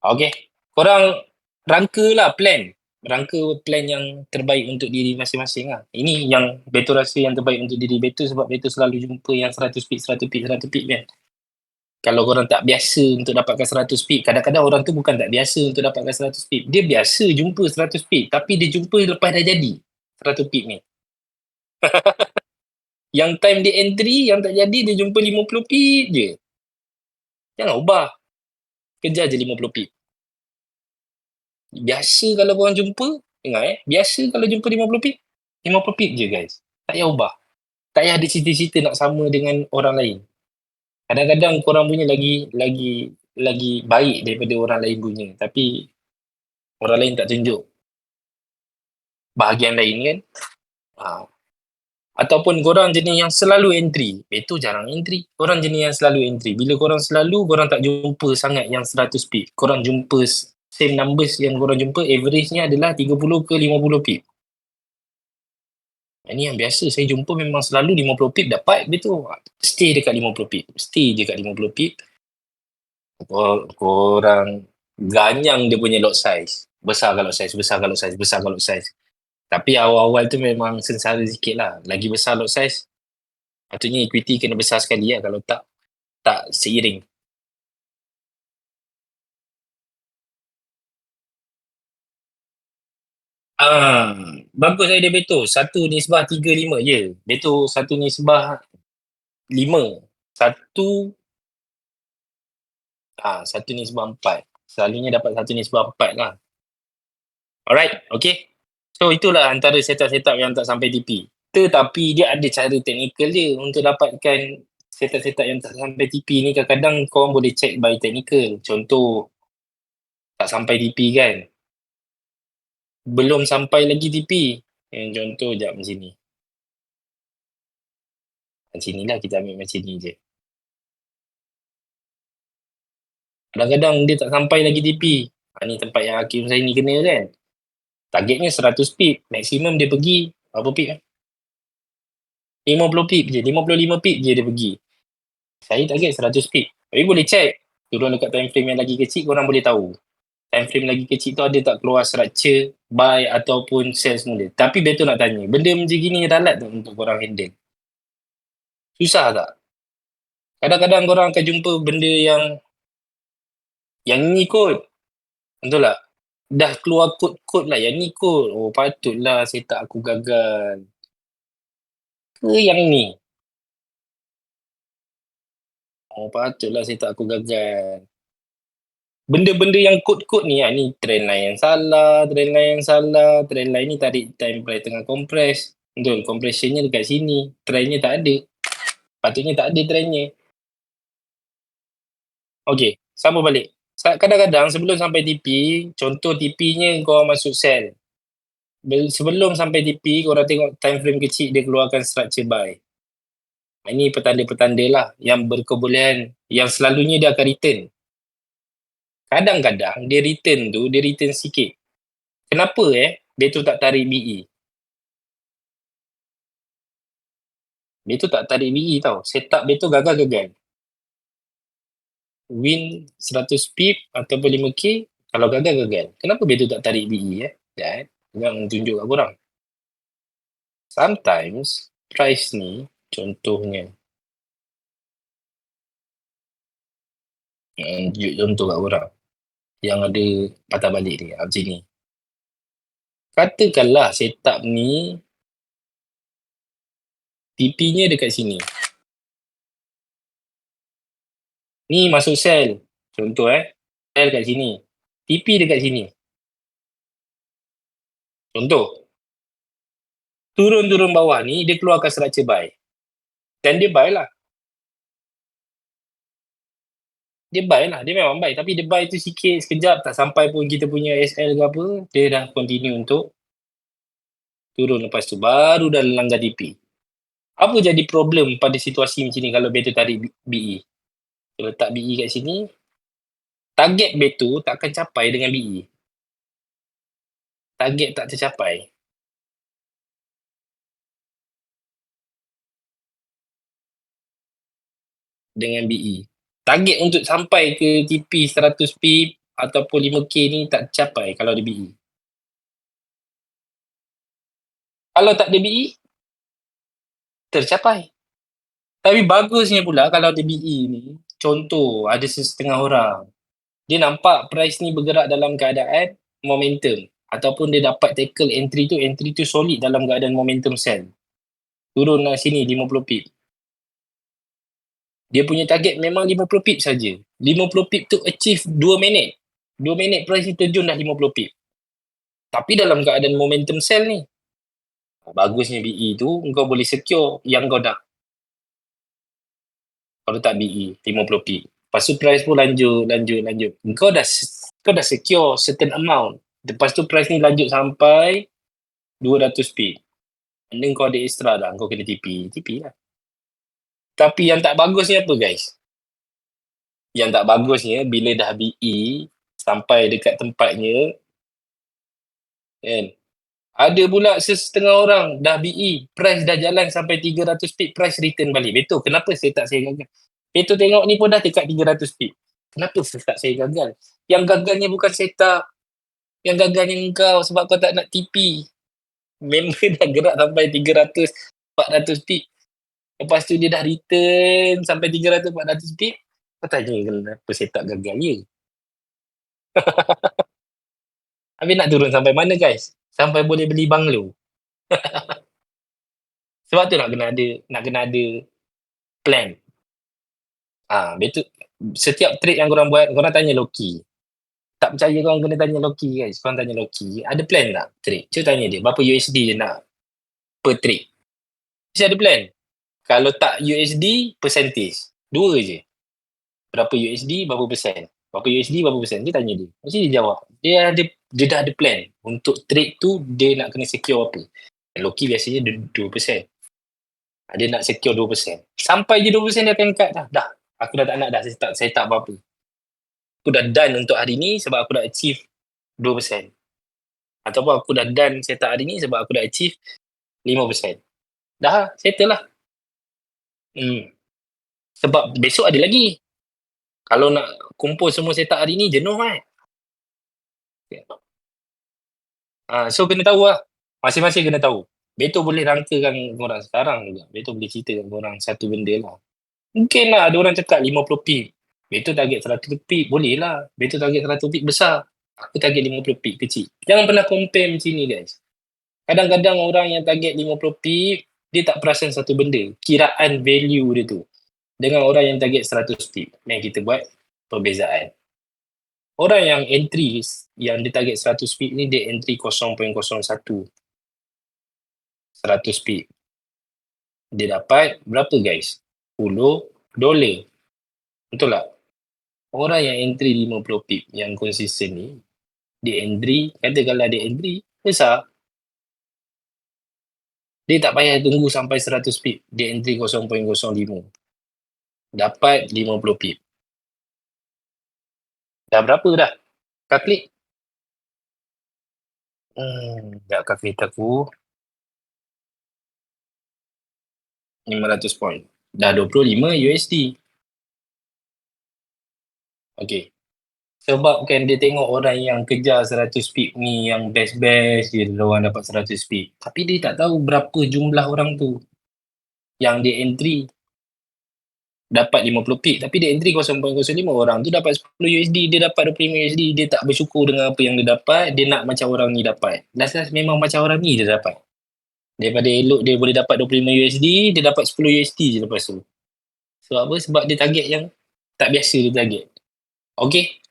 Okay. Korang rangka lah plan. Rangka plan yang terbaik untuk diri masing-masing lah. Ini yang Betul rasa yang terbaik untuk diri Betul sebab Betul selalu jumpa yang 100 pip, 100 pip, 100 pip kan. Kalau korang tak biasa untuk dapatkan 100 pip, kadang-kadang orang tu bukan tak biasa untuk dapatkan 100 pip. Dia biasa jumpa 100 pip, tapi dia jumpa lepas dah jadi 100 pip ni. Yang time dia entry, yang tak jadi, dia jumpa 50 pip je. Jangan ubah. Kejar je 50 pip. Biasa kalau korang jumpa, dengar biasa kalau jumpa 50 pip, 50 pip je guys. Tak payah ubah. Tak payah ada cita-cita nak sama dengan orang lain. Kadang-kadang korang punya lagi baik daripada orang lain punya. Tapi orang lain tak tunjuk bahagian lain kan. Ataupun korang jenis yang selalu entry. Itu jarang entry. Korang jenis yang selalu entry. Bila korang selalu, korang tak jumpa sangat yang 100 pip. Korang jumpa same numbers yang korang jumpa, average-nya adalah 30 ke 50 pip. Ini yang biasa saya jumpa memang selalu 50 pip dapat, betul. Stay dekat 50 pip. Stay dekat 50 pip. Korang ganyang dia punya lot size. Besarkan lot size, besarkan lot size, besarkan lot size. Tapi awal-awal tu memang sengsara sikit lah. Lagi besar lot size, patutnya equity kena besar sekali lah. Kalau tak seiring. Bagus idea Betul. 1:3:5 je. Betul 1:5. 1:4. Selalunya dapat 1:4 lah. Alright, okay. So itulah antara setup-setup yang tak sampai TP. Tetapi dia ada cara teknikal dia untuk dapatkan setup-setup yang tak sampai TP ni. Kadang-kadang korang boleh check by technical. Contoh, tak sampai TP kan. Belum sampai lagi TP. Yang contoh sekejap macam ni. Macam ni lah kita ambil macam ni je. Kadang-kadang dia tak sampai lagi TP. Ni tempat yang Hakim saya ni kena kan. Targetnya 100 pip. Maksimum dia pergi berapa pip? 50 pip je. 55 pip je dia pergi. Saya target 100 pip. Tapi boleh check. Turun dekat time frame yang lagi kecil, korang boleh tahu. Time frame lagi kecil tu ada tak keluar structure, buy ataupun sell semula. Tapi betul nak tanya, benda macam gini ralat tak untuk korang handle? Susah tak? Kadang-kadang korang akan jumpa benda yang ni kot. Betul tak? Dah keluar kod-kod lah. Yang ni kot. Oh patutlah setup aku gagal. Ke yang ni? Oh patutlah setup aku gagal. Benda-benda yang kod-kod ni, ni trend line yang salah, trend line ni tarik time price tengah compress. Betul, compressionnya dekat sini. Trendnya tak ada. Patutnya tak ada trendnya. Okay, sama balik. Kadang-kadang sebelum sampai TP, contoh TP-nya kau masuk sell. Sebelum sampai TP, korang tengok time frame kecil dia keluarkan structure buy. Ini petanda-petanda lah yang berkebolehan, yang selalunya dia akan return. Kadang-kadang dia return sikit. Kenapa dia tu tak tarik BE? Dia tu tak tarik BE tau. Setup dia tu gagal-gagal. Win 100 pip ataupun 5k, kalau gagal-gagal. Kenapa dia tu tak tarik BE Jangan tunjuk kat korang. Sometimes, price ni, contohnya, contoh kat korang, yang ada patah balik ni, macam ni. Katakanlah setup ni TP-nya dekat sini. Ni masuk sel. Contoh sel kat sini. TP dekat sini. Contoh. Turun-turun bawah ni, dia keluarkan structure buy. Dan dia buy lah. Dia buy lah. Dia memang buy. Tapi dia buy tu sikit, sekejap. Tak sampai pun kita punya SL ke apa. Dia dah continue untuk turun. Lepas tu baru dah langgar TP. Apa jadi problem pada situasi macam ni kalau betul tarik BE? Kalau letak BE kat sini, target betul tak akan capai dengan BE. Target tak tercapai. Dengan BE. Target untuk sampai ke TP 100 pip ataupun 5K ni tak tercapai kalau ada BE. Kalau tak ada BE, tercapai. Tapi bagusnya pula kalau ada BE ni, contoh ada setengah orang, dia nampak price ni bergerak dalam keadaan momentum ataupun dia dapat tackle entry tu solid dalam keadaan momentum sell. Turun lah sini 50 pip. Dia punya target memang 50 pip saja. 50 pip tu achieve 2 minit. 2 minit price ni terjun dah 50 pip. Tapi dalam keadaan momentum sell ni, bagusnya BE tu, kau boleh secure yang kau dah. Kalau tak BE, 50 pip. Lepas tu price pun lanjut. Kau dah secure certain amount. Lepas tu price ni lanjut sampai 200 pip. And then kau ada extra dah, kau kena TP lah. Tapi yang tak bagusnya apa guys? Yang tak bagusnya bila dah BE sampai dekat tempatnya, kan? Ada pula setengah orang dah BE, price dah jalan sampai 300 pip, price return balik. Betul, kenapa setup saya gagal? Betul tengok ni pun dah dekat 300 pip. Kenapa setup saya gagal? Yang gagalnya bukan setup. Yang gagalnya engkau sebab kau tak nak TP. Member dah gerak sampai 300, 400 pip. Lepas tu dia dah return sampai 300, 400 pip. Kau tanya kenapa setup gagal je. Habis nak turun sampai mana guys? Sampai boleh beli banglo. Sebab tu nak kena ada plan. Betul. Setiap trade yang korang buat, korang tanya Loki. Tak percaya korang kena tanya Loki guys. Korang tanya Loki, ada plan tak trade? Cuba tanya dia, berapa USD dia nak per trade? Mesti ada plan. Kalau tak USD, percentage. Dua je. Berapa USD, berapa persen? Berapa USD, berapa persen? Dia tanya dia. Mesti dia jawab. Dia dah ada plan. Untuk trade tu, dia nak kena secure apa. Loki biasanya 2%. Dia nak secure 2%. Sampai je 2% dia akan cut dah. Dah. Aku dah tak nak dah. Saya tak apa-apa. Aku dah done untuk hari ni sebab aku dah achieve 2%. Ataupun aku dah done setup hari ni sebab aku dah achieve 5%. Dah, settle lah. Sebab besok ada lagi. Kalau nak kumpul semua setup hari ni, jenuh kan? So kena tahu lah. Masing-masing kena tahu. Betul boleh rangkakan korang sekarang juga. Betul boleh ceritakan korang satu benda lah. Mungkin lah ada orang cakap 50 pip. Betul target 100 pip. Boleh lah. Betul target 100 pip besar. Aku target 50 pip kecil. Jangan pernah compare macam ni guys. Kadang-kadang orang yang target 50 pip, dia tak perasan satu benda. Kiraan value dia tu. Dengan orang yang target 100 pip. Yang kita buat perbezaan. Orang yang entry yang dia target 100 pip ni, dia entry 0.01. 100 pip. Dia dapat berapa guys? $10. Betul tak? Orang yang entry 50 pip yang konsisten ni, dia entry, katakanlah dia entry besar. Dia tak payah tunggu sampai 100 pip. Dia entry 0.05. Dapat 50 pip. Dah berapa dah? Kalkulit. Sekejap kalkulit aku. 500 point. Dah 25 USD. Okay. Sebab kan dia tengok orang yang kejar 100 pip ni, yang best-best je orang dapat 100 pip. Tapi dia tak tahu berapa jumlah orang tu yang dia entry dapat 50 pip. Tapi dia entry 0.05, orang tu dapat 10 USD, dia dapat 25 USD. Dia tak bersyukur dengan apa yang dia dapat. Dia nak macam orang ni dapat. Last memang macam orang ni dia dapat. Daripada elok dia boleh dapat 25 USD, dia dapat 10 USD je lepas tu. Sebab apa? Sebab dia target yang tak biasa dia target. Okay?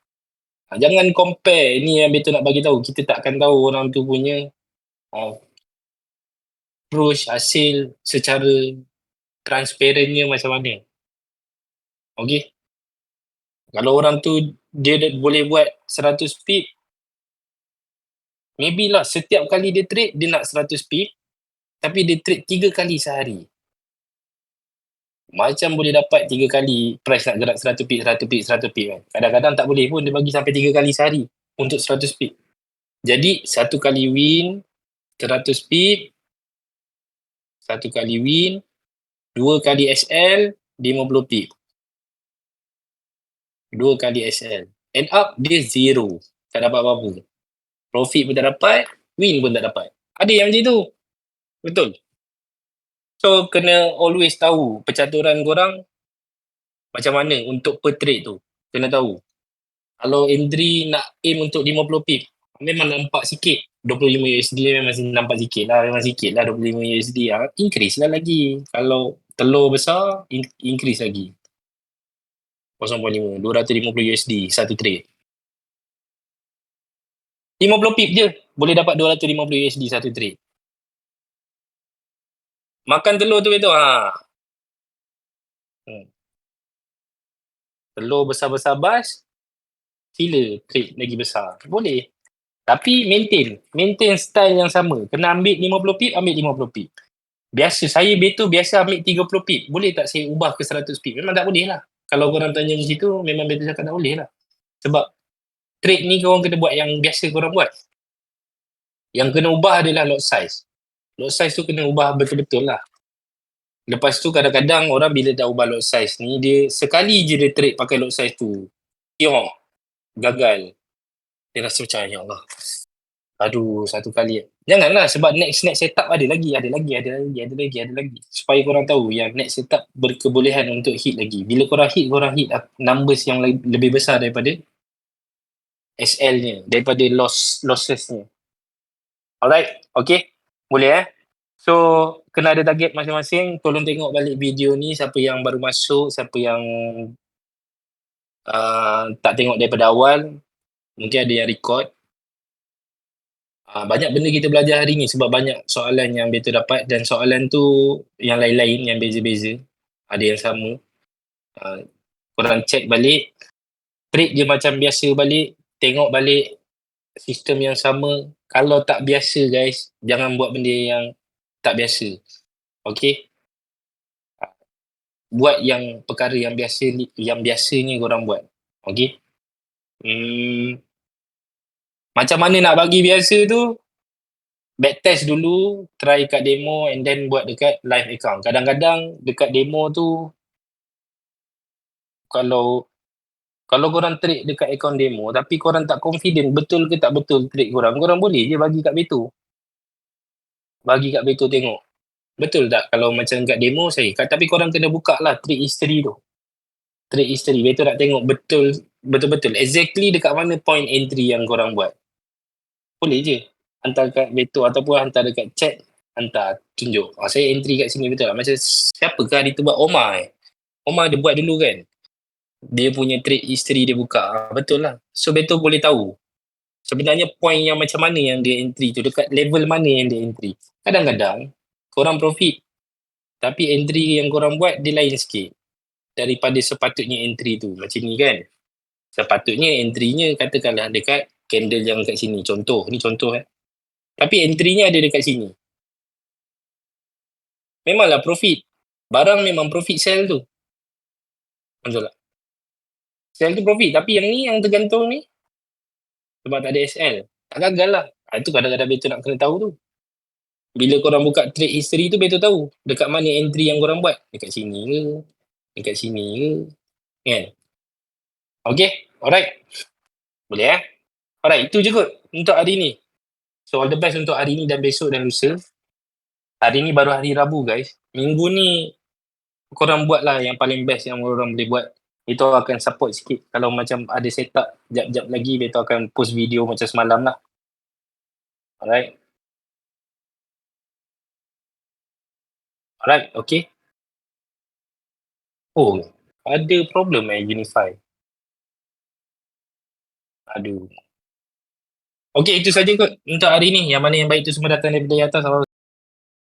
Jangan compare ni yang betul nak bagi tahu. Kita takkan tahu orang tu punya approach hasil secara transparannya macam mana. Okay? Kalau orang tu dia boleh buat 100 pip, maybe lah setiap kali dia trade dia nak 100 pip, tapi dia trade 3 kali sehari. Macam boleh dapat 3 kali price nak gerak 100 pip, 100 pip, 100 pip kan. Kadang-kadang tak boleh pun dia bagi sampai 3 kali sehari untuk 100 pip. Jadi satu kali win 100 pip, satu kali win, 2 kali SL 50 pip. 2 kali SL. End up dia zero. Tak dapat apa-apa. Profit pun tak dapat, win pun tak dapat. Ada yang macam tu. Betul. So kena always tahu percaturan korang macam mana untuk per trade tu. Kena tahu. Kalau Andri nak aim untuk 50 pip, memang nampak sikit. 25 USD memang nampak sikit lah. Memang sikit lah 25 USD. Increase lah lagi. Kalau telur besar, increase lagi. 0.5. 250 USD satu trade. 50 pip je. Boleh dapat 250 USD satu trade. Makan telur tu betul. Telur besar-besar bas, sila trade lagi besar. Boleh. Tapi maintain style yang sama. Kena ambil 50 pip, ambil 50 pip. Biasa, saya betul biasa ambil 30 pip. Boleh tak saya ubah ke 100 pip? Memang tak boleh lah. Kalau korang tanya macam tu, memang betul cakap tak boleh lah. Sebab trade ni korang kena buat yang biasa korang buat. Yang kena ubah adalah lot size. Lot size tu kena ubah betul-betul lah. Lepas tu kadang-kadang orang bila dah ubah lot size ni, dia sekali je dia trade pakai lot size tu. Tiong. Gagal. Dia rasa macam, ya Allah. Aduh, satu kali. Janganlah sebab next setup ada lagi. Supaya korang tahu yang next setup berkebolehan untuk hit lagi. Bila korang hit numbers yang lebih besar daripada SL-nya, daripada losses-nya. Alright, okay. Boleh So, kena ada target masing-masing. Tolong tengok balik video ni. Siapa yang baru masuk, siapa yang tak tengok daripada awal. Mungkin ada yang record. Banyak benda kita belajar hari ni sebab banyak soalan yang betul dapat dan soalan tu yang lain-lain, yang beza-beza. Ada yang sama. Korang check balik. Trade je macam biasa balik. Tengok balik sistem yang sama. Kalau tak biasa guys, jangan buat benda yang tak biasa. Okay? Buat yang perkara yang biasa, yang biasanya korang buat. Okay? Macam mana nak bagi biasa tu? Backtest dulu, try kat demo and then buat dekat live account. Kadang-kadang dekat demo tu, kalau korang trade dekat account demo tapi korang tak confident betul ke tak betul trade korang boleh je bagi kat Beto. Bagi kat Beto tengok. Betul tak kalau macam kat demo saya? Tapi korang kena buka lah trade history tu. Trade history. Beto nak tengok betul-betul. Exactly dekat mana point entry yang korang buat. Boleh je. Hantar kat Beto ataupun hantar dekat chat. Hantar, tunjuk. Saya entry kat sini betul lah. Macam siapakah hari tu buat? Omar Omar dia buat dulu kan. Dia punya trade history dia buka. Betul lah. So Beto boleh tahu. Sebenarnya point yang macam mana yang dia entry tu. Dekat level mana yang dia entry. Kadang-kadang korang profit. Tapi entry yang korang buat dia lain sikit. Daripada sepatutnya entry tu. Macam ni kan. Sepatutnya entry-nya katakanlah dekat candle yang kat sini. Contoh. Ni contoh Tapi entry-nya ada dekat sini. Memanglah profit. Barang memang profit sell tu. Betul tak? Sell tu profit. Tapi yang ni yang tergantung ni. Sebab tak ada SL. Tak gagal lah. Itu kadang-kadang Beto nak kena tahu tu. Bila korang buka trade history tu Beto tahu. Dekat mana entry yang korang buat. Dekat sini ke? Dekat sini ke? Kan? Okay? Alright? Boleh Alright, itu je kot untuk hari ni. So all the best untuk hari ni dan besok dan lusa. Hari ni baru hari Rabu guys. Minggu ni korang buat lah yang paling best yang korang boleh buat. Itu akan support sikit. Kalau macam ada setup jap-jap lagi, Beto akan post video macam semalam lah. Alright. Alright, okay. Oh, ada problem Unify. Aduh. Okey, itu saja kot untuk hari ni. Yang mana yang baik tu semua datang daripada atas.